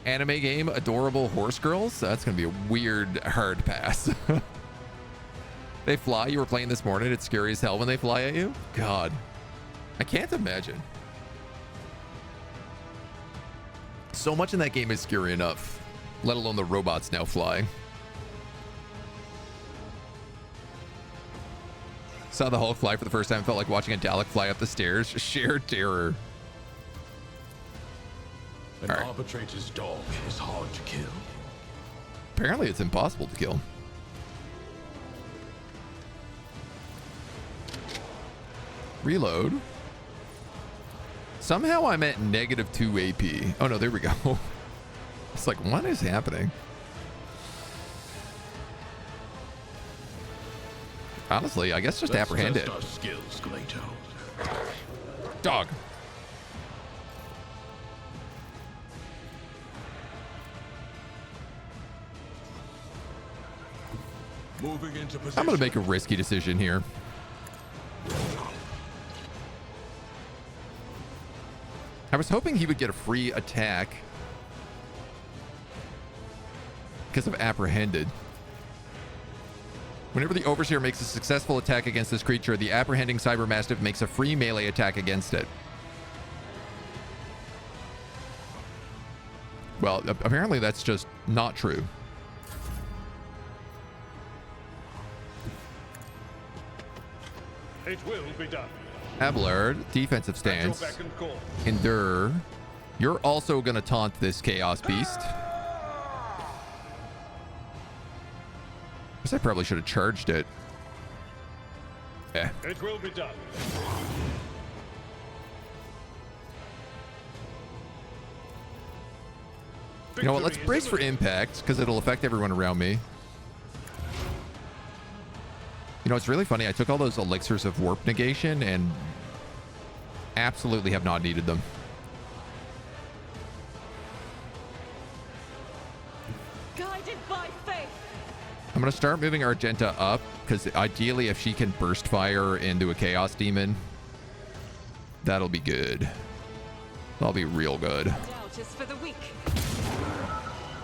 Anime game, adorable horse girls. That's going to be a weird, hard pass. They fly. You were playing this morning. It's scary as hell when they fly at you. God, I can't imagine. So much in that game is scary enough, let alone the robots now flying. Saw the Hulk fly for the first time. Felt like watching a Dalek fly up the stairs. Sheer terror. An arbitrator's dog is hard to kill. Apparently it's impossible to kill. Reload. Somehow I'm at -2 AP. Oh no, there we go. It's like, what is happening? Honestly, I guess just apprehend it. Our skills, Glato. Dog. Moving into position. I'm gonna make a risky decision here. I was hoping he would get a free attack because of apprehended. Whenever the Overseer makes a successful attack against this creature, the apprehending Cybermastiff makes a free melee attack against it. Well, apparently that's just not true. It will be done. Abelard, defensive At your stance. beck and call. Endure. You're also going to taunt this Chaos Beast. Guess I probably should have charged it. Yeah. It will be done. You know what? Let's Victory is brace for imminent. impact because it'll affect everyone around me. You know, it's really funny. I took all those elixirs of warp negation and absolutely have not needed them. Guided by faith. I'm going to start moving Argenta up because ideally if she can burst fire into a Chaos Demon, that'll be good. That'll be real good. Doubt is for the weak.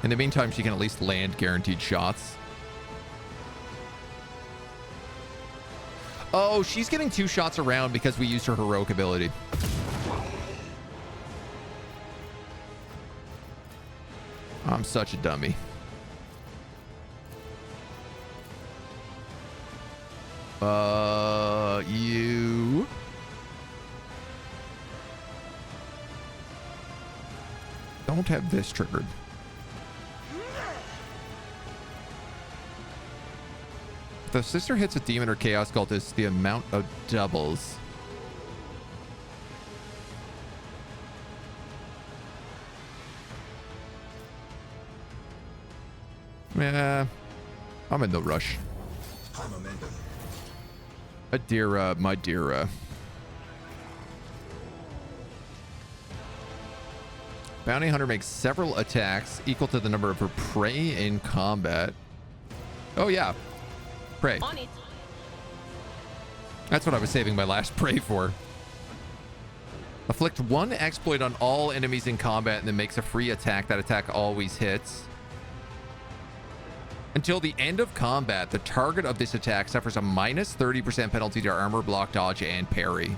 In the meantime, she can at least land guaranteed shots. Oh, she's getting 2 shots around because we used her heroic ability. I'm such a dummy. You... don't have this triggered. If the sister hits a demon or chaos cultist, the amount of doubles. Yeah, I'm in no rush. Adira, my dear. Bounty Hunter makes several attacks equal to the number of her prey in combat. Oh yeah, prey. On it. That's what I was saving my last prey for. Afflict 1 exploit on all enemies in combat and then makes a free attack. That attack always hits. Until the end of combat, the target of this attack suffers a minus 30% penalty to armor, block, dodge, and parry.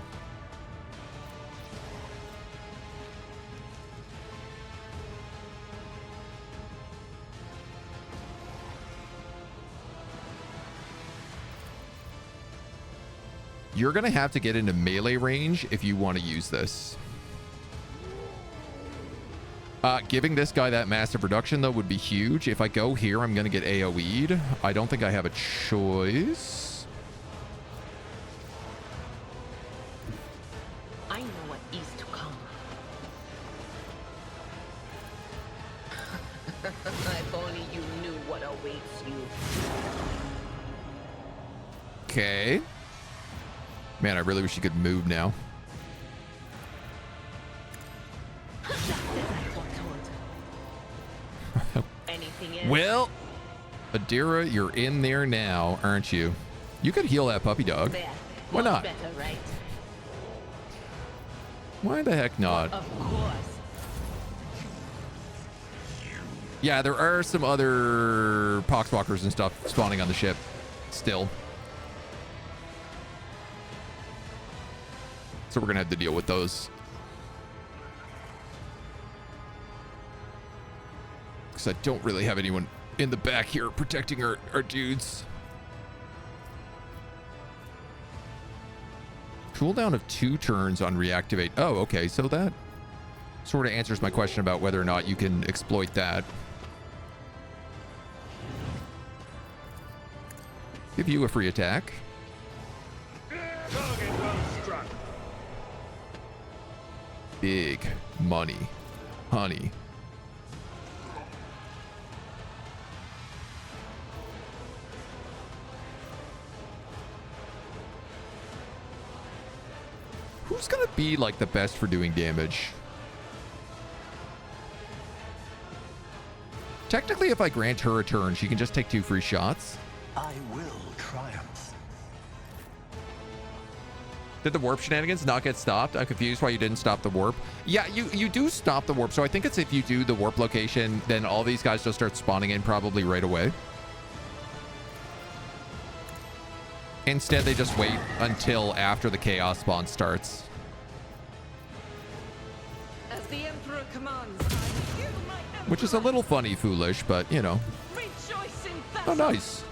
You're going to have to get into melee range if you want to use this. Giving this guy that massive reduction, though, would be huge. If I go here, I'm going to get AoE'd. I don't think I have a choice. I know what is to come. If only you knew what awaits you. Okay. Man, I really wish you could move now. Anything else? Well, Adira, you're in there now, aren't you? You could heal that puppy dog. There. Why Much not? Better, right? Why the heck not? Of course. Yeah, there are some other poxwalkers and stuff spawning on the ship still. So we're going to have to deal with those. Because I don't really have anyone in the back here protecting our dudes. Cooldown of 2 turns on reactivate. Oh, okay. So that sort of answers my question about whether or not you can exploit that. Give you a free attack. Target well struck. Big money. Honey. Who's gonna be like the best for doing damage? Technically, if I grant her a turn, she can just take 2 free shots. I will triumph. Did the warp shenanigans not get stopped? I'm confused why you didn't stop the warp. Yeah, you do stop the warp. So I think it's if you do the warp location, then all these guys just start spawning in probably right away. Instead, they just wait until after the chaos spawn starts. As the Emperor commands, I hew my emperor. Which is a little funny, foolish, but you know. Rejoice in Oh, battle. nice.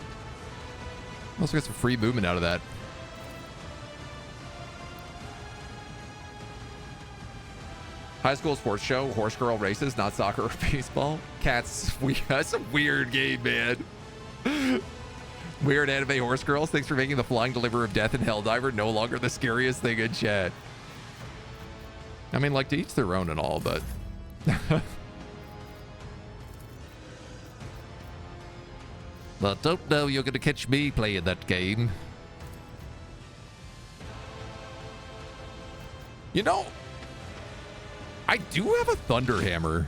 Also got some free movement out of that. High school sports show, horse girl races, not soccer or baseball. Cats, that's a weird game, man. Weird anime horse girls. Thanks for making the flying deliverer of death and Helldiver no longer the scariest thing in chat. I mean, like, to each their own and all, but... I don't know you're gonna catch me playing that game. You know, I do have a Thunder Hammer.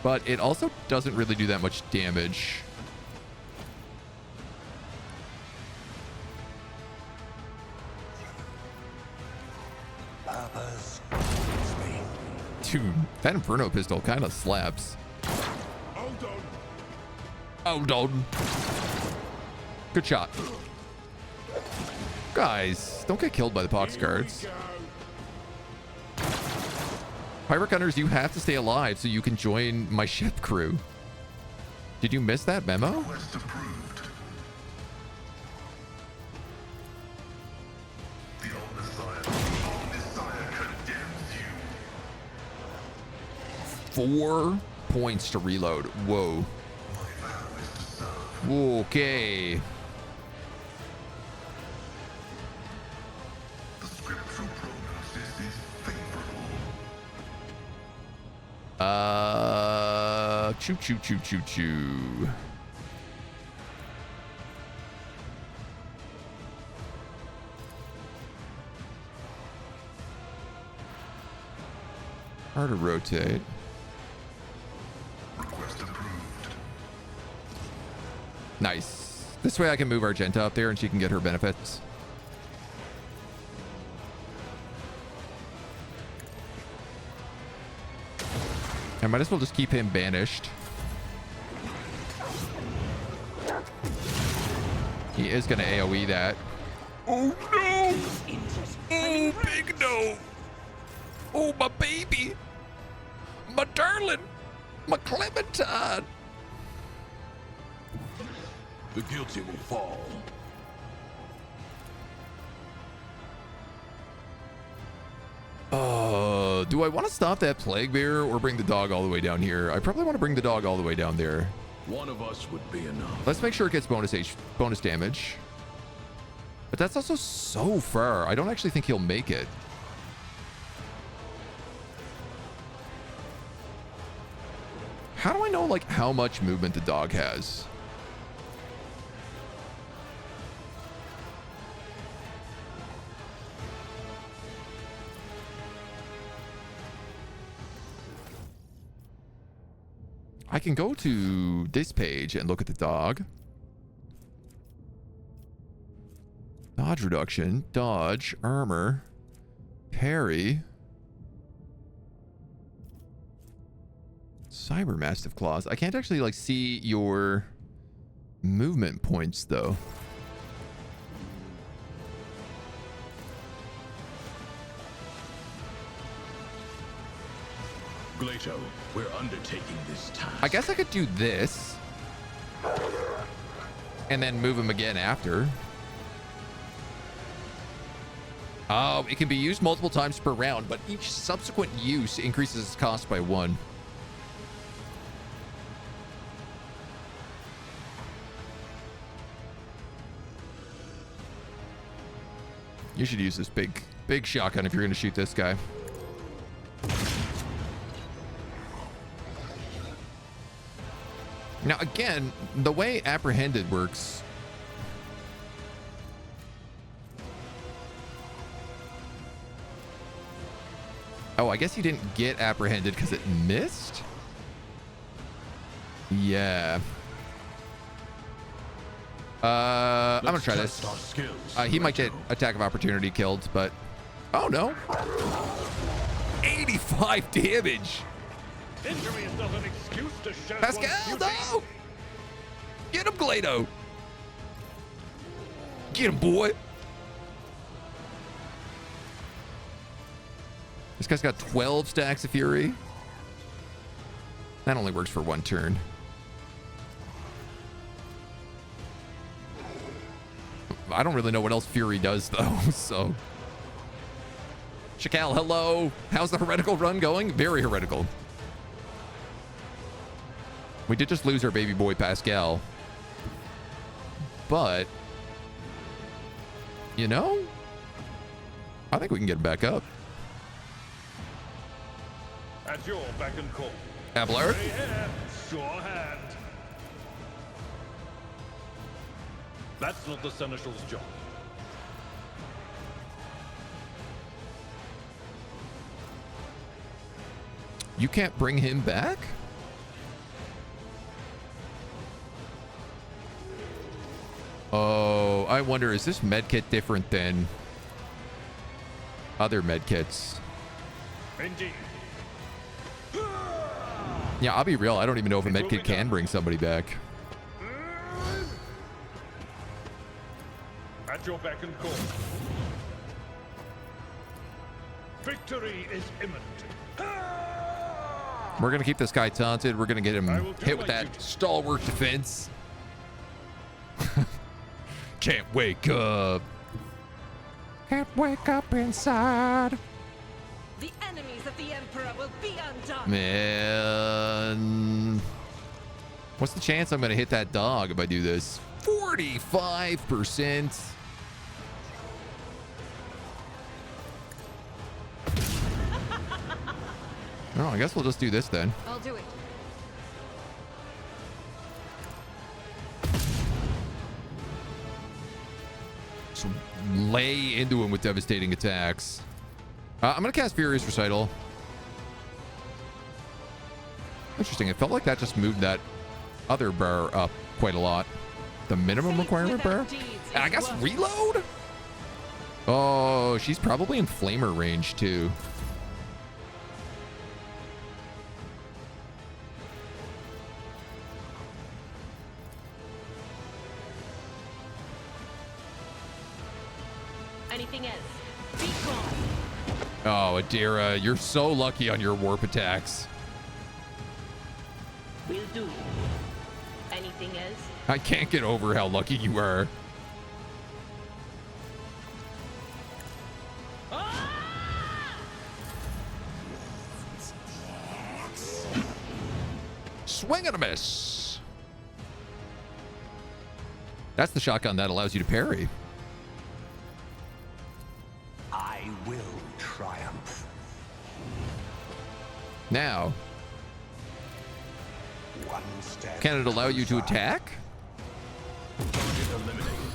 But it also doesn't really do that much damage. Dude, that Inferno pistol kind of slaps. Hold on. Good shot. Guys, don't get killed by the pox guards. Pirate Gunners, you have to stay alive so you can join my ship crew. Did you miss that memo? Quest approved. The Old Messiah condemns you. 4 points to reload. Whoa. My vow is to serve. Okay. The scriptural prognosis is favorable. Choo choo choo choo choo. Hard to rotate. Request approved. Nice. This way I can move Argenta up there and she can get her benefits. I might as well just keep him banished. He is going to AoE that. Oh no! Oh, big no! Oh, my baby! My darling! My Clementine! The guilty will fall. Do I want to stop that plague bear or bring the dog all the way down here? I probably want to bring the dog all the way down there. One of us would be enough. Let's make sure it gets bonus damage. But that's also so far. I don't actually think he'll make it. How do I know, like, how much movement the dog has? I can go to this page and look at the dog. Dodge reduction, dodge, armor, parry, cyber mastiff claws. I can't actually like see your movement points though. Glato, we're undertaking this task. I guess I could do this and then move him again after. Oh, it can be used multiple times per round, but each subsequent use increases its cost by 1. You should use this big shotgun if you're going to shoot this guy. Now, again, the way apprehended works... Oh, I guess he didn't get apprehended because it missed? Yeah. I'm gonna try this. He might get attack of opportunity killed, but... Oh, no. 85 damage! Injury is not an excuse to show Pascal, no! Get him, Glato! Get him, boy! This guy's got 12 stacks of Fury. That only works for 1 turn. I don't really know what else Fury does, though, so... Shakal, hello. How's the heretical run going? Very heretical. We did just lose our baby boy Pascal. But, you know, I think we can get him back up. At your beck and call. Abler. Hey, here, sure hand. That's not the Seneschal's job. You can't bring him back? Oh, I wonder, is this medkit different than other medkits? Indeed. Yeah, I'll be real. I don't even know if a medkit can bring somebody back. At your beck and call. Victory is imminent. We're going to keep this guy taunted. We're going to get him I will do hit with my that duty. stalwart defense. Can't wake up. Can't wake up inside. The enemies of the Emperor will be undone. Man. What's the chance I'm going to hit that dog if I do this? 45%. Oh, I guess we'll just do this then. I'll do it. Just lay into him with devastating attacks. I'm going to cast Furious Recital. Interesting. It felt like that just moved that other bar up quite a lot. The minimum requirement bar? And I guess reload? Oh, she's probably in flamer range too. Anything else? Be gone. Oh, Adira, you're so lucky on your warp attacks. Will do. Anything else? I can't get over how lucky you are. Swing and a miss. That's the shotgun that allows you to parry. I will triumph. Now, One step. can it allow you to attack?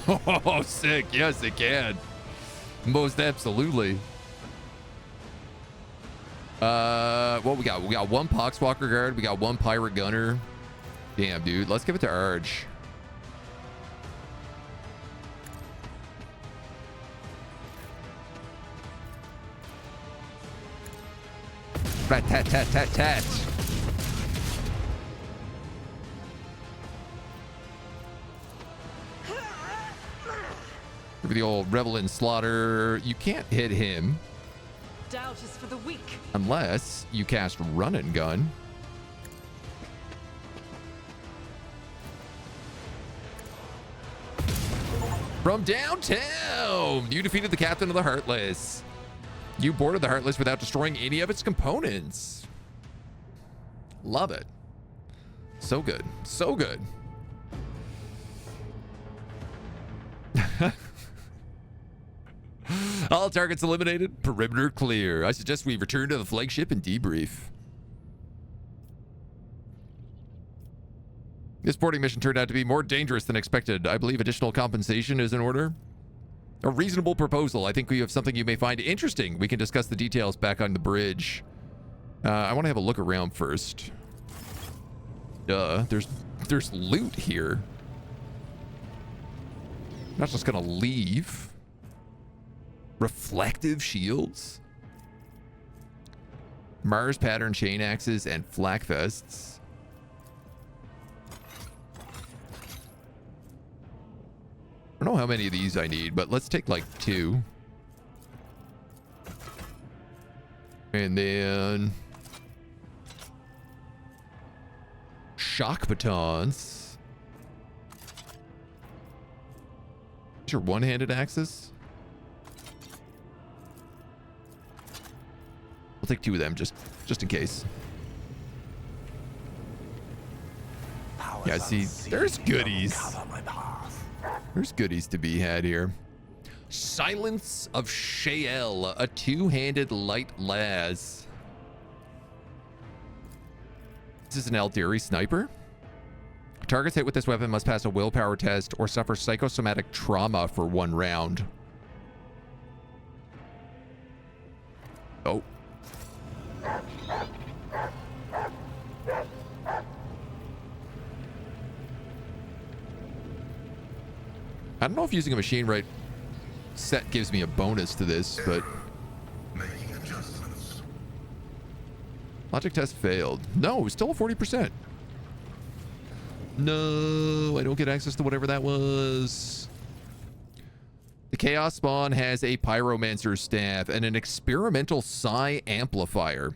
Oh, sick. Yes, it can. Most absolutely. What we got? We got one Poxwalker guard. We got one pirate gunner. Damn, dude. Let's give it to Arge. Rat-tat-tat-tat-tat. For the old Revel in Slaughter, you can't hit him Doubt is for the weak. unless you cast Run and Gun. From downtown, you defeated the captain of the Heartless. You boarded the Heartless without destroying any of its components. Love it. So good. So good. All targets eliminated. Perimeter clear. I suggest we return to the flagship and debrief. This boarding mission turned out to be more dangerous than expected. I believe additional compensation is in order. A reasonable proposal. I think we have something you may find interesting. We can discuss the details back on the bridge. I want to have a look around first. There's loot here. I'm not just gonna leave. Reflective shields, Mars pattern chain axes, and flak vests. I don't know how many of these I need, but let's take like 2. And then shock batons. These are one-handed axes. We'll take 2 of them just in case. Yeah, see, there's goodies. There's goodies to be had here. Silence of Shael, a 2-handed light las. This is an Eldari sniper. Targets hit with this weapon must pass a willpower test or suffer psychosomatic trauma for 1 round. Oh. I don't know if using a machine right set gives me a bonus to this, but Making adjustments. logic test failed. No, still a 40%. No, I don't get access to whatever that was. The Chaos Spawn has a Pyromancer staff and an experimental psi amplifier.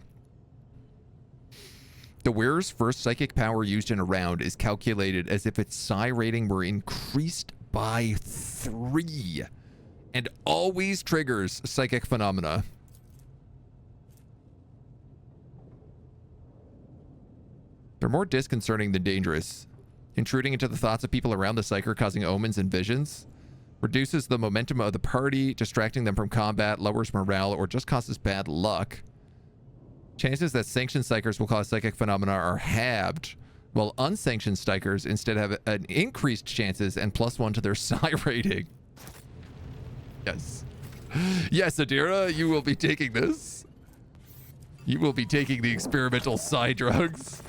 The wearer's first psychic power used in a round is calculated as if its psi rating were increased by 3 and always triggers psychic phenomena. They're more disconcerting than dangerous. Intruding into the thoughts of people around the psyker, causing omens and visions. Reduces the momentum of the party, distracting them from combat, lowers morale, or just causes bad luck. Chances that sanctioned psykers will cause psychic phenomena are halved, while unsanctioned psykers instead have an increased chances and +1 to their psi rating. Yes. Yes, Adira, you will be taking this. You will be taking the experimental psi drugs.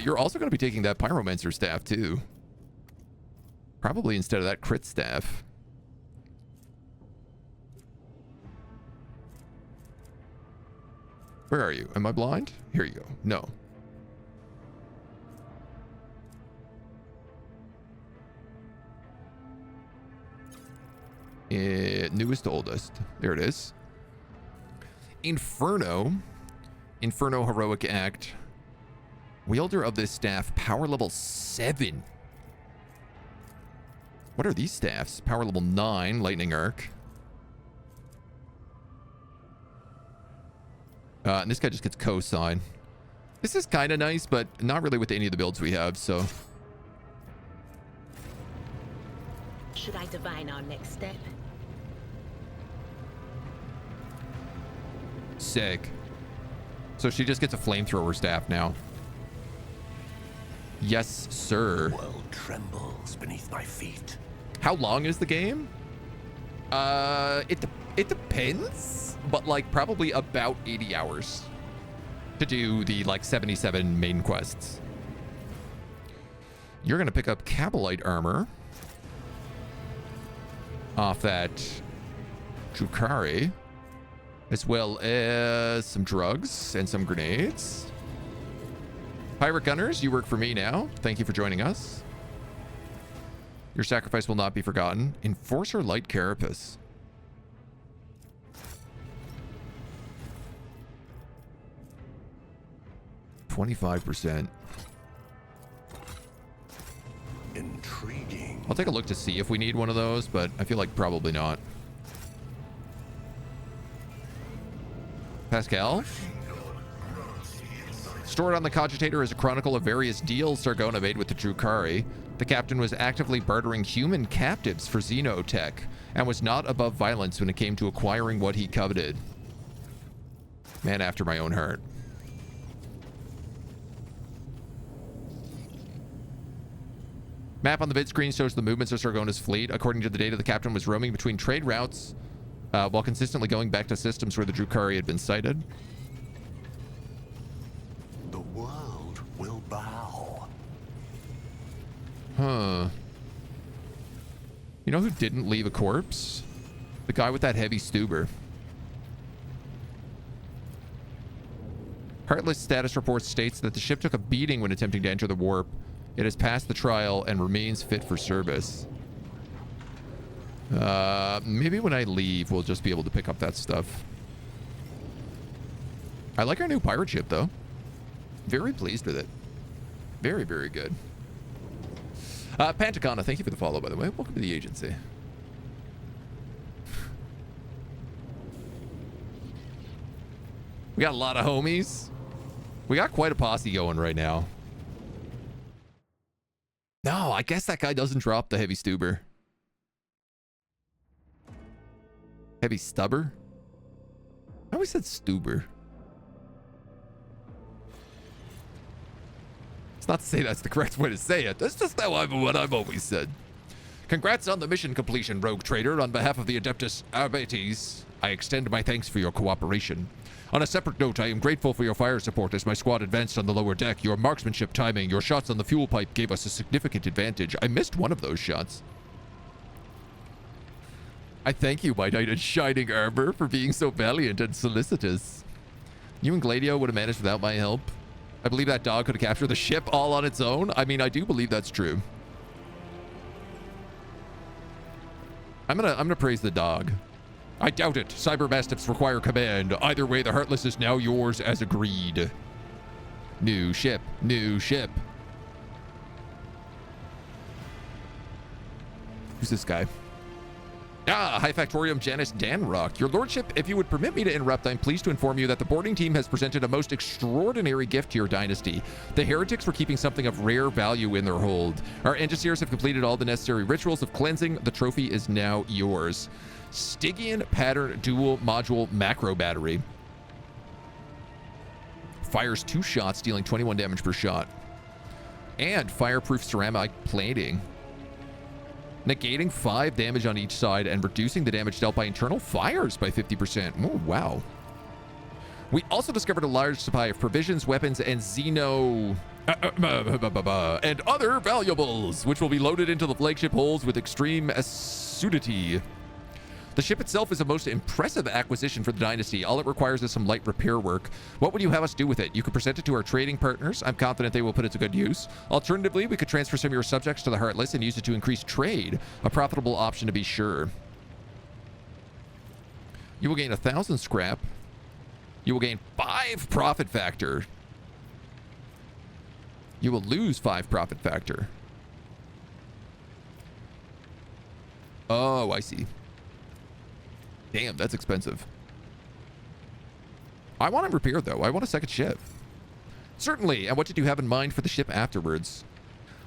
You're also going to be taking that Pyromancer staff, too. Probably instead of that crit staff. Where are you? Am I blind? Here you go. No. Newest to oldest. There it is. Inferno. Inferno Heroic Act. Wielder of this staff, power level 7. What are these staffs? Power level 9, Lightning Arc. And this guy just gets cosine. This is kind of nice, but not really with any of the builds we have, so. Should I divine our next step? Sick. So she just gets a flamethrower staff now. Yes, sir. The world trembles beneath my feet. How long is the game? It depends, but like probably about 80 hours to do the like 77 main quests. You're gonna pick up Kabalite armor off that Drukhari, as well as some drugs and some grenades. Pirate Gunners, you work for me now. Thank you for joining us. Your sacrifice will not be forgotten. Enforcer Light Carapace. %. Intriguing. I'll take a look to see if we need one of those, but I feel like probably not. Pascal? Stored on the Cogitator is a chronicle of various deals Sargona made with the Drukhari. The captain was actively bartering human captives for xenotech and was not above violence when it came to acquiring what he coveted. Man after my own heart. Map on the vid screen shows the movements of Sargona's fleet. According to the data, the captain was roaming between trade routes while consistently going back to systems where the Drukhari had been sighted. The world will bow. Huh. You know who didn't leave a corpse? The guy with that heavy stuber. Heartless status report states that the ship took a beating when attempting to enter the warp. It has passed the trial and remains fit for service. Maybe when I leave, we'll just be able to pick up that stuff. I like our new pirate ship, though. Very pleased with it. Very, very good. Pantacana, thank you for the follow, by the way. Welcome to the agency. We got a lot of homies. We got quite a posse going right now. No, I guess that guy doesn't drop the heavy stuber. Heavy stubber? I always said stuber. It's not to say that's the correct way to say it. That's just what I've always said. Congrats on the mission completion, Rogue Trader. On behalf of the Adeptus Arbites, I extend my thanks for your cooperation. On a separate note, I am grateful for your fire support as my squad advanced on the lower deck. Your marksmanship timing, your shots on the fuel pipe gave us a significant advantage. I missed one of those shots. I thank you, my knight in shining armor, for being so valiant and solicitous. You and Gladio would have managed without my help. I believe that dog could have captured the ship all on its own. I mean, I do believe that's true. I'm gonna praise the dog. I doubt it. Cyber Mastiffs require command. Either way, the Heartless is now yours as agreed. New ship. New ship. Who's this guy? Ah, High Factorium Janus Danrock. Your lordship, if you would permit me to interrupt, I'm pleased to inform you that the boarding team has presented a most extraordinary gift to your dynasty. The heretics were keeping something of rare value in their hold. Our Engineers have completed all the necessary rituals of cleansing. The trophy is now yours. Stygian Pattern Dual Module Macro Battery. Fires 2 shots, dealing 21 damage per shot. And fireproof ceramic plating. Negating 5 damage on each side and reducing the damage dealt by internal fires by 50%. Oh, wow. We also discovered a large supply of provisions, weapons, and and other valuables, which will be loaded into the flagship holds with extreme assiduity. The ship itself is a most impressive acquisition for the Dynasty. All it requires is some light repair work. What would you have us do with it? You could present it to our trading partners. I'm confident they will put it to good use. Alternatively, we could transfer some of your subjects to the Heartless and use it to increase trade. A profitable option to be sure. You will gain 1,000 scrap. You will gain 5 profit factor. You will lose 5 profit factor. Oh, I see. Damn, that's expensive. I want it repaired, though. I want a second ship. Certainly. And what did you have in mind for the ship afterwards?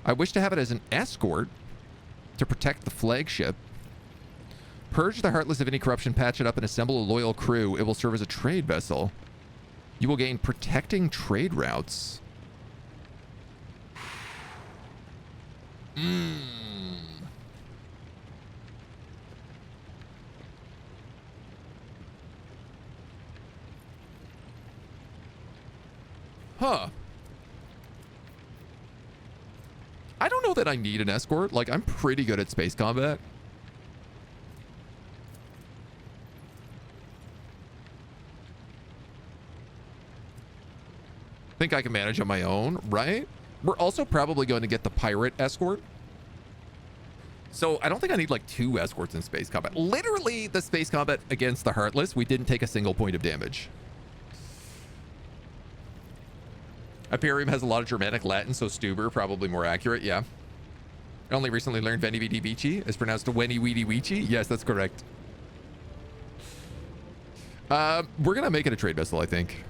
I wish to have it as an escort to protect the flagship. Purge the Heartless of any corruption, patch it up, and assemble a loyal crew. It will serve as a trade vessel. You will gain protecting trade routes. Huh. I don't know that I need an escort. Like, I'm pretty good at space combat. Think I can manage on my own, right? We're also probably going to get the pirate escort. So I don't think I need like 2 escorts in space combat. Literally, the space combat against the Heartless, we didn't take a single point of damage. Imperium has a lot of Germanic Latin, so Stuber probably more accurate, yeah. I only recently learned Veni Vidi Vici is pronounced Weni Weedy Vici. Yes, that's correct. We're gonna make it a trade vessel, I think.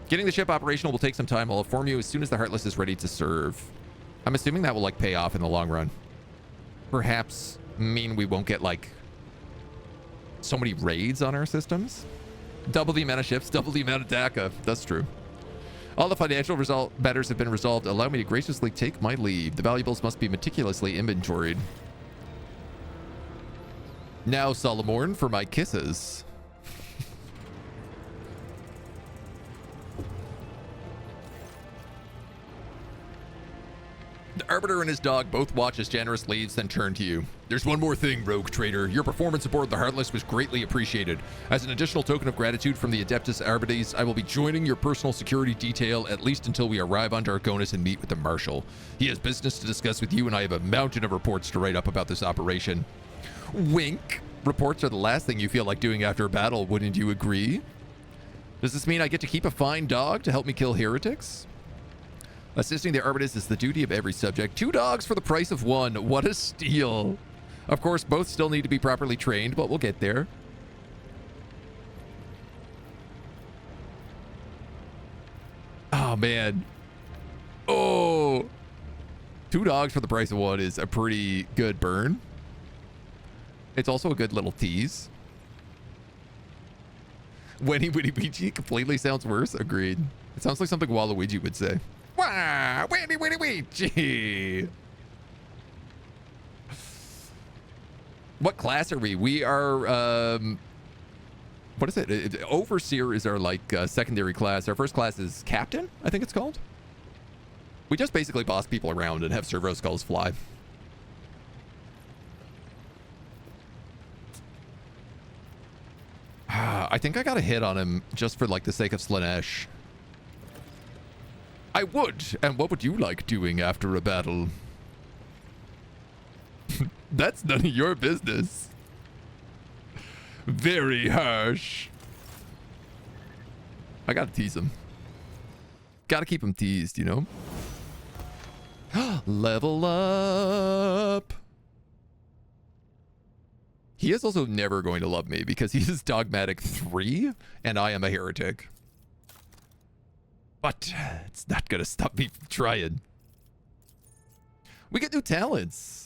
Getting the ship operational will take some time. I'll inform you as soon as the Heartless is ready to serve. I'm assuming that will like pay off in the long run. Perhaps mean we won't get like so many raids on our systems. Double the amount of ships, double the amount of DACA. That's true. All the financial matters have been resolved. Allow me to graciously take my leave. The valuables must be meticulously inventoried. Now, Solomorn, for my kisses. The Arbiter and his dog both watch as Janus leaves, then turn to you. There's one more thing, Rogue Trader. Your performance aboard the Heartless was greatly appreciated. As an additional token of gratitude from the Adeptus Arbites, I will be joining your personal security detail at least until we arrive on Dargonus and meet with the Marshal. He has business to discuss with you, and I have a mountain of reports to write up about this operation. Wink. Reports are the last thing you feel like doing after a battle, wouldn't you agree? Does this mean I get to keep a fine dog to help me kill heretics? Assisting the Arbites is the duty of every subject. 2 dogs for the price of 1. What a steal. Of course, both still need to be properly trained, but we'll get there. man. Oh. 2 dogs for the price of 1 is a pretty good burn. It's also a good little tease. Winnie Winnie Weegie completely sounds worse. Agreed. It sounds like something Waluigi would say. Wah! Winnie Winnie Weegie! What class are we? We are, what is it? Overseer is our, like, secondary class. Our first class is Captain, I think it's called. We just basically boss people around and have servo skulls fly. I think I got a hit on him just for, like, the sake of Slanesh. I would. And what would you like doing after a battle? That's none of your business. Very harsh. I gotta tease him. Gotta keep him teased, you know? Level up. He is also never going to love me because he is dogmatic 3 and I am a heretic. But it's not gonna stop me from trying. We get new talents.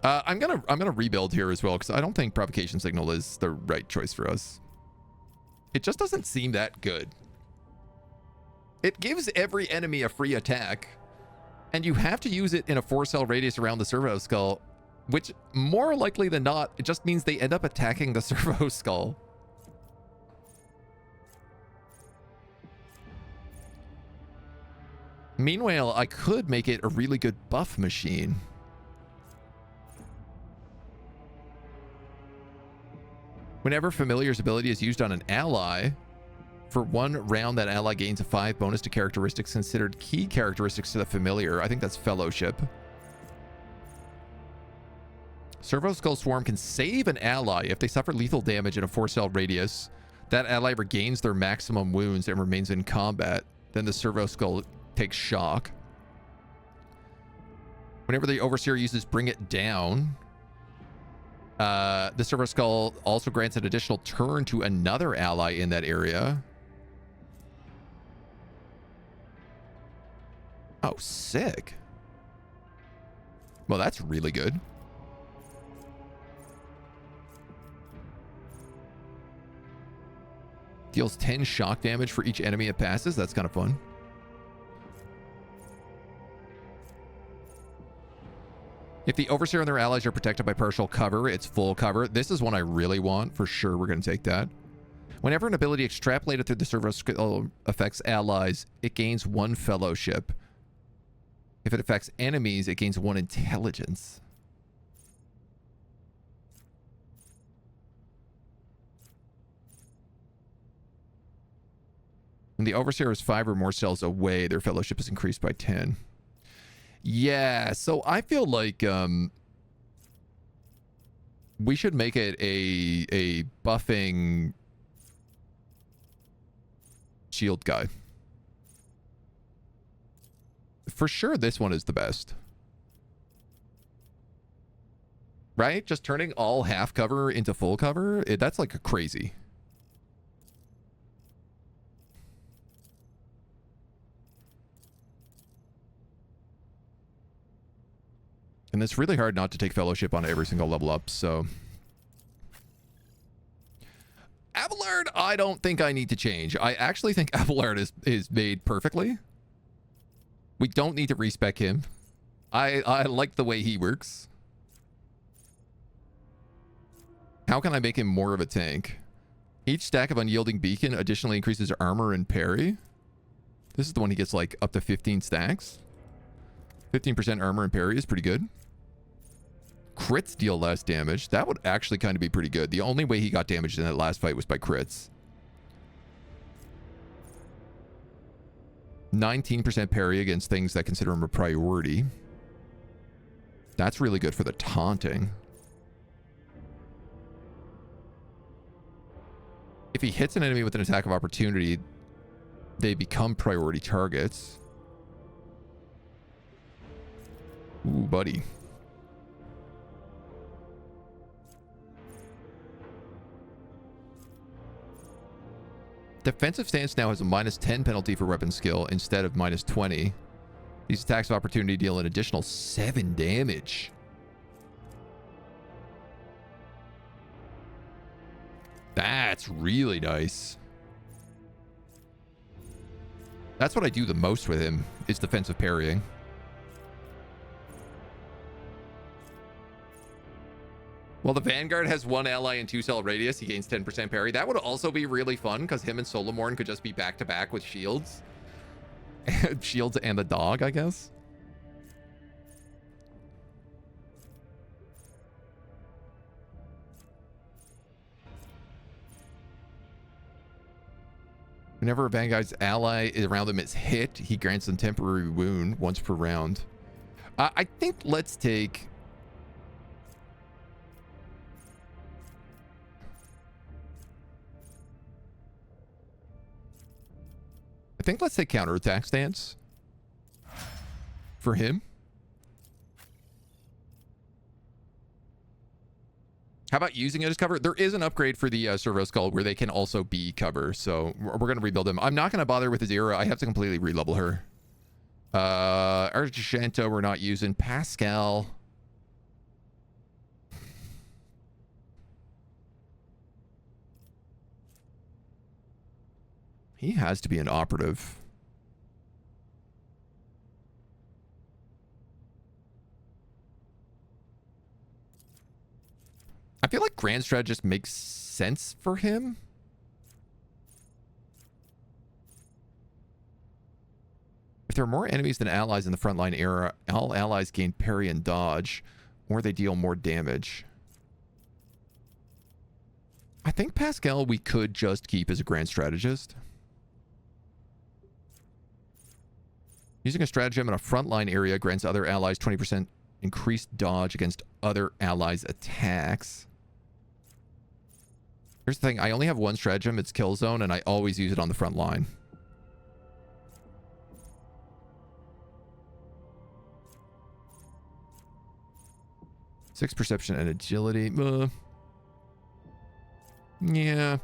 I'm gonna rebuild here as well because I don't think provocation signal is the right choice for us. It just doesn't seem that good. It gives every enemy a free attack, and you have to use it in a 4-cell radius around the servo skull, which more likely than not, it just means they end up attacking the servo skull. Meanwhile, I could make it a really good buff machine. Whenever Familiar's ability is used on an ally, for 1 round that ally gains a 5 bonus to characteristics considered key characteristics to the Familiar. I think that's Fellowship. Servo Skull Swarm can save an ally if they suffer lethal damage in a 4-cell radius. That ally regains their maximum wounds and remains in combat. Then the Servo Skull takes shock. Whenever the Overseer uses Bring It Down, the Servo Skull also grants an additional turn to another ally in that area. Oh, sick. Well, that's really good. Deals 10 shock damage for each enemy it passes. That's kind of fun. If the Overseer and their allies are protected by partial cover, it's full cover. This is one I really want. For sure, we're going to take that. Whenever an ability extrapolated through the servo skull affects allies, it gains 1 fellowship. If it affects enemies, it gains 1 intelligence. When the Overseer is 5 or more cells away, their fellowship is increased by 10. Yeah, so I feel like we should make it a buffing shield guy. For sure, this one is the best. Right? Just turning all half cover into full cover, that's like crazy. And it's really hard not to take fellowship on every single level up, so. Abelard, I don't think I need to change. I actually think Abelard is made perfectly. We don't need to respec him. I like the way he works. How can I make him more of a tank? Each stack of Unyielding Beacon additionally increases armor and parry. This is the one he gets like up to 15 stacks. 15% armor and parry is pretty good. Crits deal less damage. That would actually kind of be pretty good. The only way he got damaged in that last fight was by crits. 19% parry against things that consider him a priority. That's really good for the taunting. If he hits an enemy with an attack of opportunity, they become priority targets. Ooh, buddy. Defensive stance now has a -10 penalty for weapon skill instead of -20. These attacks of opportunity deal an additional 7 damage. That's really nice. That's what I do the most with him, is defensive parrying. Well, the Vanguard has 1 ally in 2-cell radius. He gains 10% parry. That would also be really fun, because him and Solomorn could just be back-to-back with shields. Shields and the dog, I guess. Whenever a Vanguard's ally around him is hit, he grants them temporary wound once per round. I think let's take... let's take counterattack stance for him. How about using it as cover? There is an upgrade for the Servo Skull where they can also be cover, so we're going to rebuild him. I'm not going to bother with his era. I have to completely re-level her. Argento we're not using. Pascal. He has to be an operative. I feel like Grand Strategist makes sense for him. If there are more enemies than allies in the frontline era, all allies gain parry and dodge, or they deal more damage. I think Pascal we could just keep as a Grand Strategist. Using a stratagem in a frontline area grants other allies 20% increased dodge against other allies' attacks. Here's the thing. I only have one stratagem. It's Kill Zone, and I always use it on the front line. Six perception and agility. Yeah.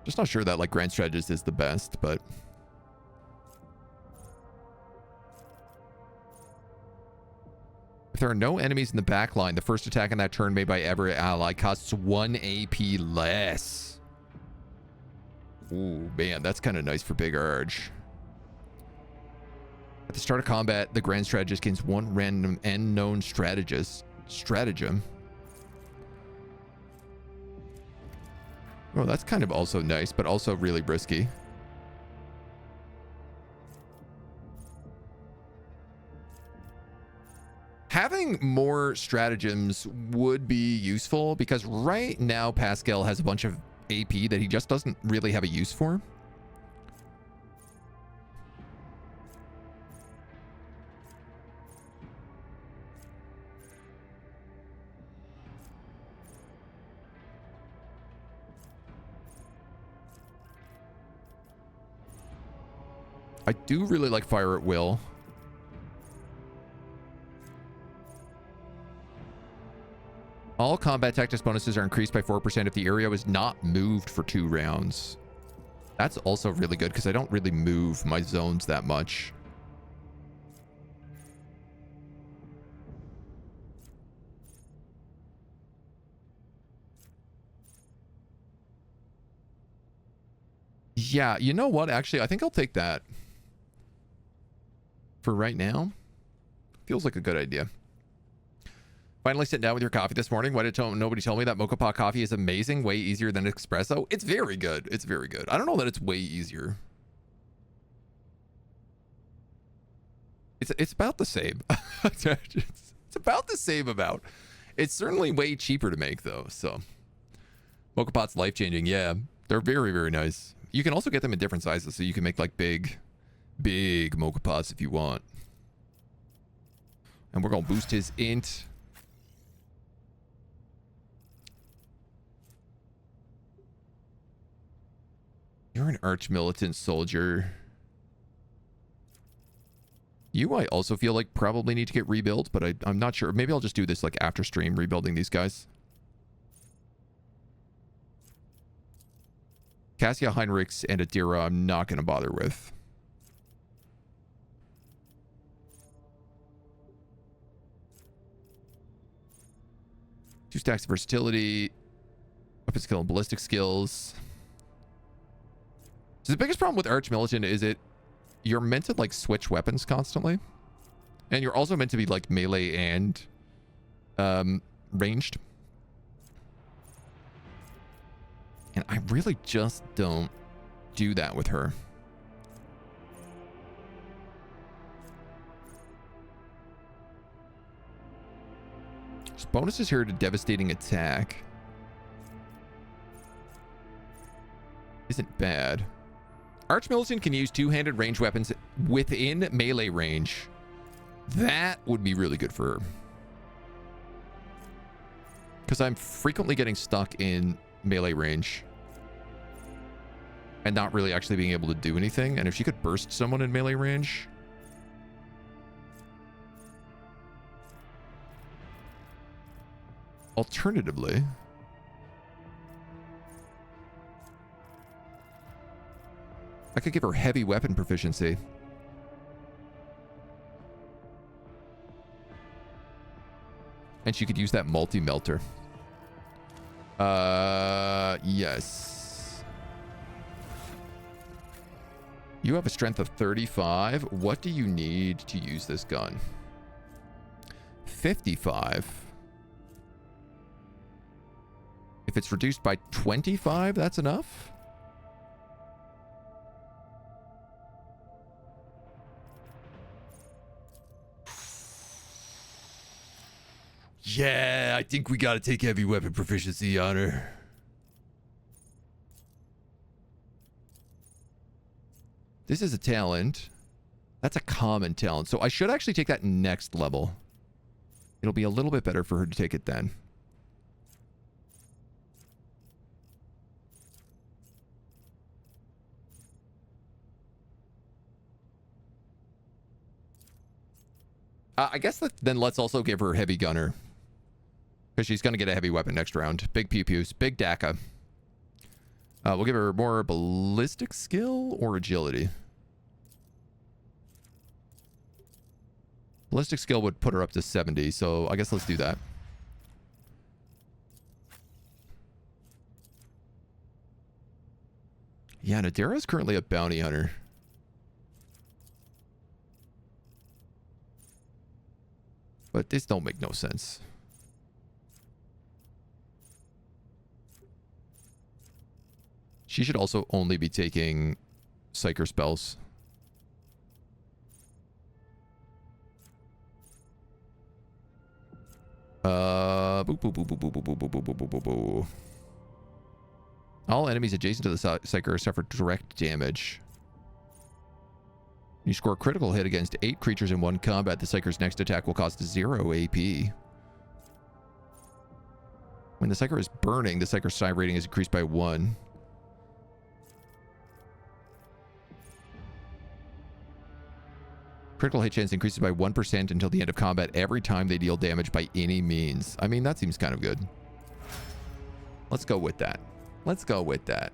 Just not sure that, like, Grand Strategist is the best, but... If there are no enemies in the back line, the first attack on that turn made by every ally costs 1 AP less. Ooh, man, that's kind of nice for Big Urge. At the start of combat, the Grand Strategist gains 1 random unknown stratagem. Oh, that's kind of also nice, but also really risky. Having more stratagems would be useful because right now Pascal has a bunch of AP that he just doesn't really have a use for. I do really like Fire at Will. All combat tactics bonuses are increased by 4% if the area was not moved for 2 rounds. That's also really good because I don't really move my zones that much. Yeah, you know what? Actually, I think I'll take that. For right now. Feels like a good idea. Finally sitting down with your coffee this morning. Why did nobody tell me that Mocha Pot coffee is amazing? Way easier than espresso? It's very good. It's very good. I don't know that it's way easier. It's about the same. It's about the same amount. It's certainly way cheaper to make, though. So, Mocha Pot's life-changing. Yeah, they're very, very nice. You can also get them in different sizes, so you can make, like, big Mocha Pots if you want. And we're going to boost his int. You're an arch-militant soldier. You, I also feel like probably need to get rebuilt, but I'm not sure. Maybe I'll just do this like after stream, rebuilding these guys. Cassia, Heinrichs, and Adira I'm not going to bother with. Two stacks of versatility. Weapon skill and ballistic skills. So the biggest problem with Arch Militant is you're meant to like switch weapons constantly. And you're also meant to be like melee and ranged. And I really just don't do that with her. There's bonuses here to devastating attack. Isn't bad. Archmilitant can use two-handed ranged weapons within melee range. That would be really good for her. Because I'm frequently getting stuck in melee range. And not really actually being able to do anything. And if she could burst someone in melee range... Alternatively... I could give her heavy weapon proficiency. And she could use that multi-melter. Yes. You have a strength of 35. What do you need to use this gun? 55. If it's reduced by 25, that's enough? Yeah, I think we gotta take heavy weapon proficiency on her. This is a talent. That's a common talent. So I should actually take that next level. It'll be a little bit better for her to take it then. I guess then let's also give her heavy gunner. Because she's going to get a heavy weapon next round. Big pew-pews. Big DACA. We'll give her more ballistic skill or agility. Ballistic skill would put her up to 70, so I guess let's do that. Yeah, Nadira is currently a bounty hunter. But this don't make no sense. She should also only be taking Psyker spells. All enemies adjacent to the Psyker suffer direct damage. You score a critical hit against 8 creatures in one combat. The Psyker's next attack will cost 0 AP. When the Psyker is burning, the Psyker's psi rating is increased by 1. Critical hit chance increases by 1% until the end of combat every time they deal damage by any means. I mean, that seems kind of good. Let's go with that. Let's go with that.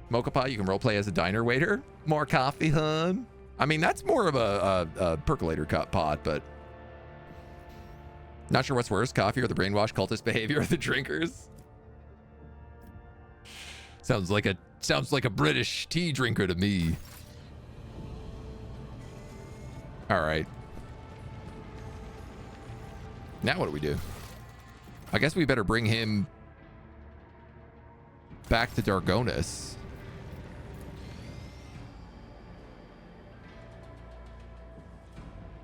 Mocha Pie, you can roleplay as a diner waiter. More coffee, hun. I mean, that's more of a percolator pot, but... Not sure what's worse, coffee or the brainwash cultist behavior of the drinkers. Sounds like a British tea drinker to me. All right. Now what do we do? I guess we better bring him back to Dargonus.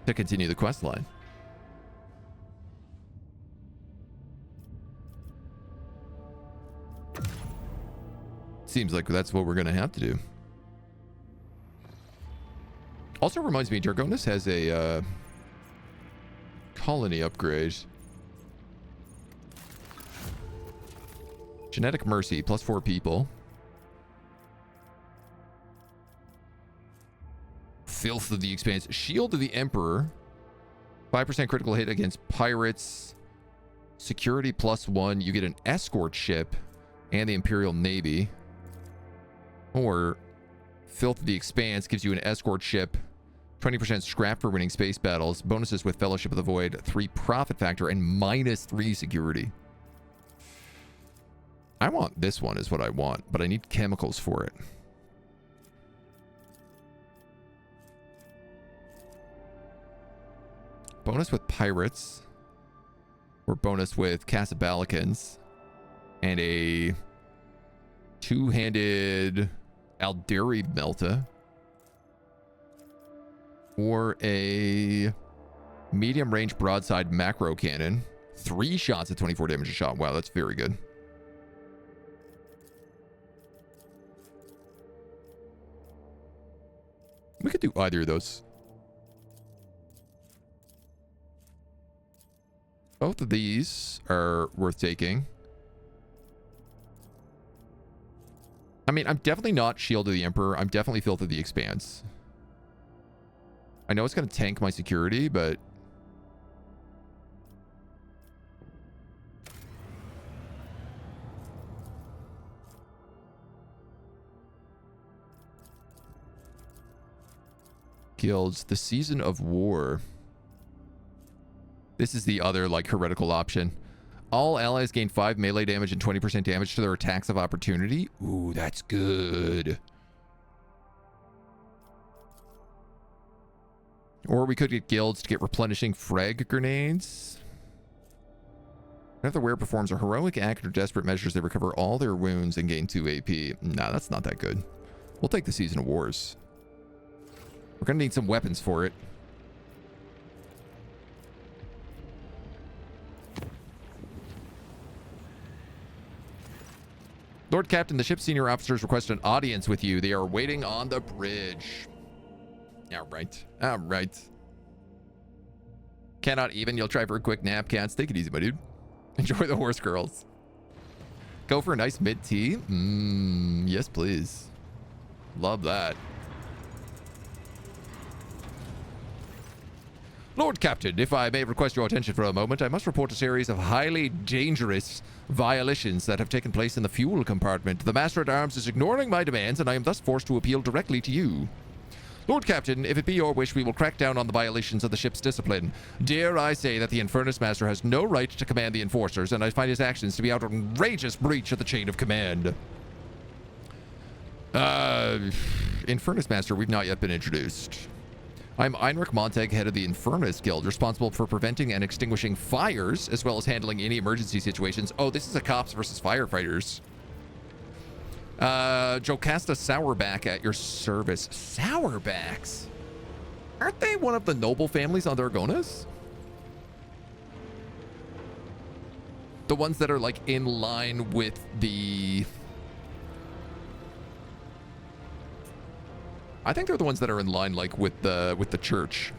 To continue the quest line. Seems like that's what we're going to have to do. Also reminds me, Dargonus has a colony upgrade. Genetic Mercy, plus 4 people. Filth of the Expanse. Shield of the Emperor. 5% critical hit against pirates. Security plus 1. You get an escort ship and the Imperial Navy. Or Filth of the Expanse gives you an escort ship, 20% scrap for winning space battles, bonuses with Fellowship of the Void, 3 profit factor, and -3 security. I want this one is what I want, but I need chemicals for it. Bonus with Pirates, or bonus with Casabalicans, and a 2-handed Alderi Melta, or a medium range broadside macro cannon, 3 shots at 24 damage a shot. Wow, that's very good. We could do either of those. Both of these are worth taking. I mean, I'm definitely not Shield of the Emperor. I'm definitely Filth of the Expanse. I know it's going to tank my security, but... Guilds, the Season of War. This is the other, like, heretical option. All allies gain 5 melee damage and 20% damage to their attacks of opportunity. Ooh, that's good. Or we could get guilds to get replenishing frag grenades. If the wearer performs a heroic act or desperate measures, they recover all their wounds and gain 2 AP. Nah, that's not that good. We'll take the Season of Wars. We're going to need some weapons for it. Lord Captain, the ship's senior officers request an audience with you. They are waiting on the bridge. All right. All right. Cannot even. You'll try for a quick nap. Cats, take it easy, my dude. Enjoy the horse girls. Go for a nice mid-tea? Yes, please. Love that. Lord Captain, if I may request your attention for a moment, I must report a series of highly dangerous violations that have taken place in the fuel compartment. The Master-at-Arms is ignoring my demands, and I am thus forced to appeal directly to you. Lord Captain, if it be your wish, we will crack down on the violations of the ship's discipline. Dare I say that the Infernus Master has no right to command the Enforcers, and I find his actions to be outrageous breach of the chain of command. Infernus Master, we've not yet been introduced. I'm Einrich Montag, head of the Infernus Guild, responsible for preventing and extinguishing fires, as well as handling any emergency situations. Oh, this is a cops versus firefighters. Jocasta Sourback at your service. Sourbacks? Aren't they one of the noble families on Dargonas? The ones that are, like, in line with the... I think they're the ones that are in line, like, with the church.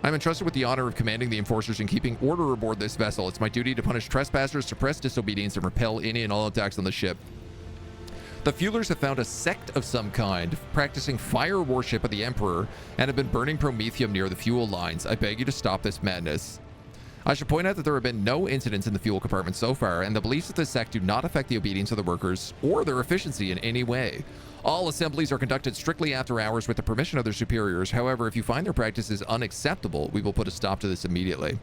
I'm entrusted with the honor of commanding the enforcers and keeping order aboard this vessel. It's my duty to punish trespassers, suppress disobedience, and repel any and all attacks on the ship. The Fuelers have found a sect of some kind, practicing fire worship of the Emperor, and have been burning promethium near the fuel lines. I beg you to stop this madness. I should point out that there have been no incidents in the fuel compartment so far, and the beliefs of this sect do not affect the obedience of the workers or their efficiency in any way. All assemblies are conducted strictly after hours with the permission of their superiors. However, if you find their practices unacceptable, we will put a stop to this immediately.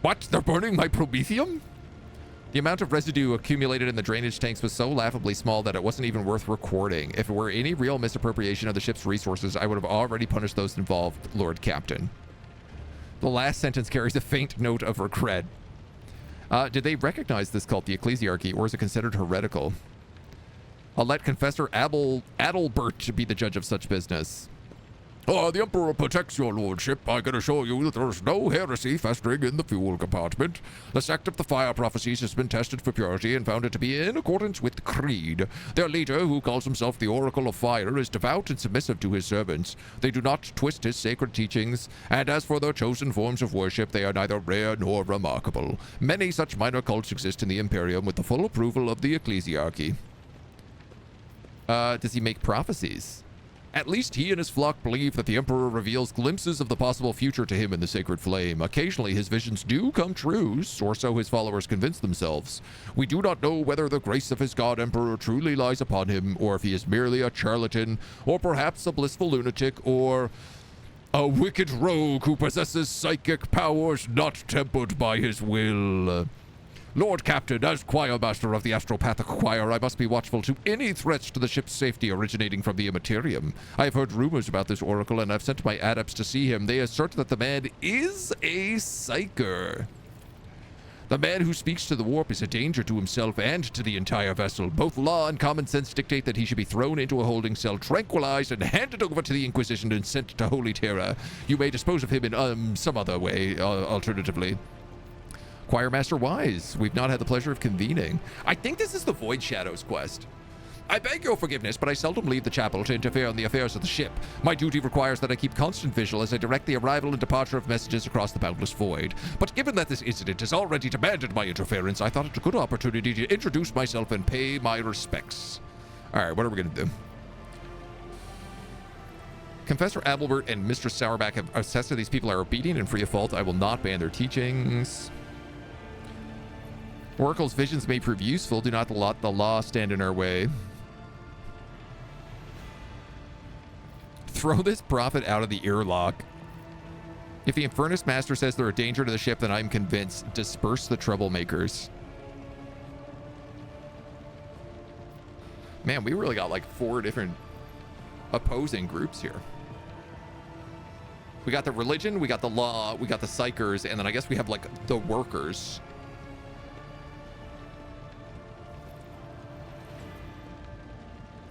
What? They're burning my promethium? The amount of residue accumulated in the drainage tanks was so laughably small that it wasn't even worth recording. If it were any real misappropriation of the ship's resources, I would have already punished those involved, Lord Captain. The last sentence carries a faint note of regret. Did they recognize this cult, the Ecclesiarchy, or is it considered heretical? I'll let Confessor Adalbert be the judge of such business. The Emperor protects your lordship. I can assure you that there is no heresy festering in the fuel compartment. The sect of the fire prophecies has been tested for purity and found it to be in accordance with the creed. Their leader, who calls himself the Oracle of Fire, is devout and submissive to his servants. They do not twist his sacred teachings, and as for their chosen forms of worship, they are neither rare nor remarkable. Many such minor cults exist in the Imperium with the full approval of the Ecclesiarchy. Does he make prophecies? At least he and his flock believe that the Emperor reveals glimpses of the possible future to him in the sacred flame. Occasionally, his visions do come true, or so his followers convince themselves. We do not know whether the grace of his god Emperor truly lies upon him, or if he is merely a charlatan, or perhaps a blissful lunatic, or a wicked rogue who possesses psychic powers not tempered by his will. Lord Captain, as choir master of the Astropathic Choir, I must be watchful to any threats to the ship's safety originating from the Imperium. I have heard rumors about this oracle, and I've sent my adepts to see him. They assert that the man is a psyker. The man who speaks to the warp is a danger to himself and to the entire vessel. Both law and common sense dictate that he should be thrown into a holding cell, tranquilized, and handed over to the Inquisition and sent to Holy Terra. You may dispose of him in some other way, alternatively. Choirmaster Wise, we've not had the pleasure of convening. I think this is the Void Shadows quest. I beg your forgiveness, but I seldom leave the chapel to interfere in the affairs of the ship. My duty requires that I keep constant vigil as I direct the arrival and departure of messages across the boundless void. But given that this incident has already demanded my interference, I thought it a good opportunity to introduce myself and pay my respects. All right, what are we going to do? Confessor Abelbert and Mistress Sourback have assessed that these people are obedient and free of fault. I will not ban their teachings. Oracle's visions may prove useful. Do not let the law stand in our way. Throw this prophet out of the earlock. If the Infernus Master says they're a danger to the ship, then I'm convinced. Disperse the troublemakers. Man, we really got like 4 different opposing groups here. We got the religion, we got the law, we got the psychers, and then I guess we have like the workers.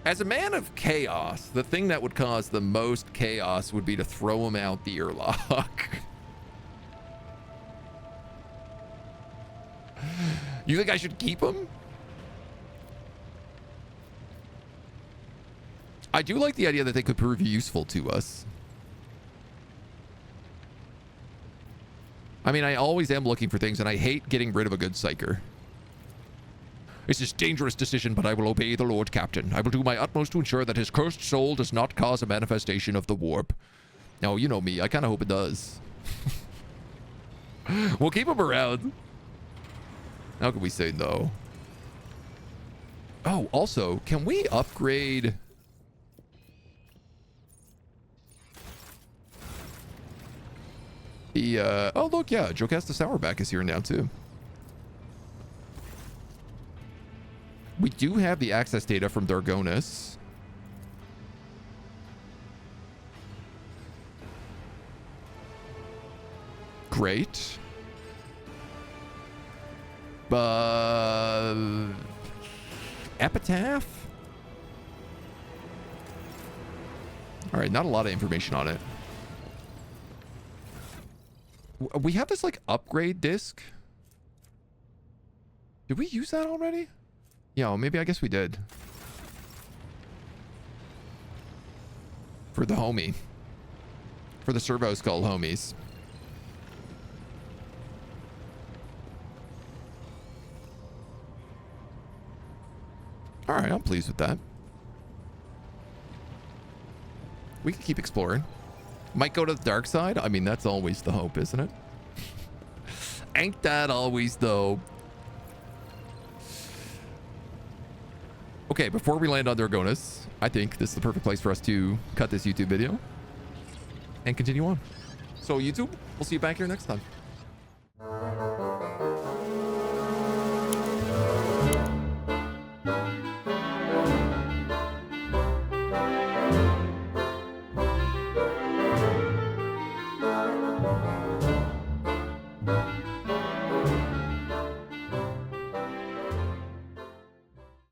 As a man of chaos, the thing that would cause the most chaos would be to throw him out the earlock. You think I should keep him? I do like the idea that they could prove useful to us. I mean, I always am looking for things, and I hate getting rid of a good psyker. This is a dangerous decision, but I will obey the Lord Captain. I will do my utmost to ensure that his cursed soul does not cause a manifestation of the warp. Now, you know me. I kind of hope it does. We'll keep him around. How can we say no? Oh, also, can we upgrade... the, oh, look, yeah. Jocasta Sourback is here now, too. We do have the access data from Dargonus. Great. Epitaph? All right, not a lot of information on it. We have this, like, upgrade disc. Did we use that already? Yeah, well, maybe I guess we did. For the homie. For the Servo Skull homies. All right, I'm pleased with that. We can keep exploring. Might go to the dark side. I mean, that's always the hope, isn't it? Ain't that always the hope? Okay, before we land on Dargonus, I think this is the perfect place for us to cut this YouTube video and continue on. So YouTube, we'll see you back here next time.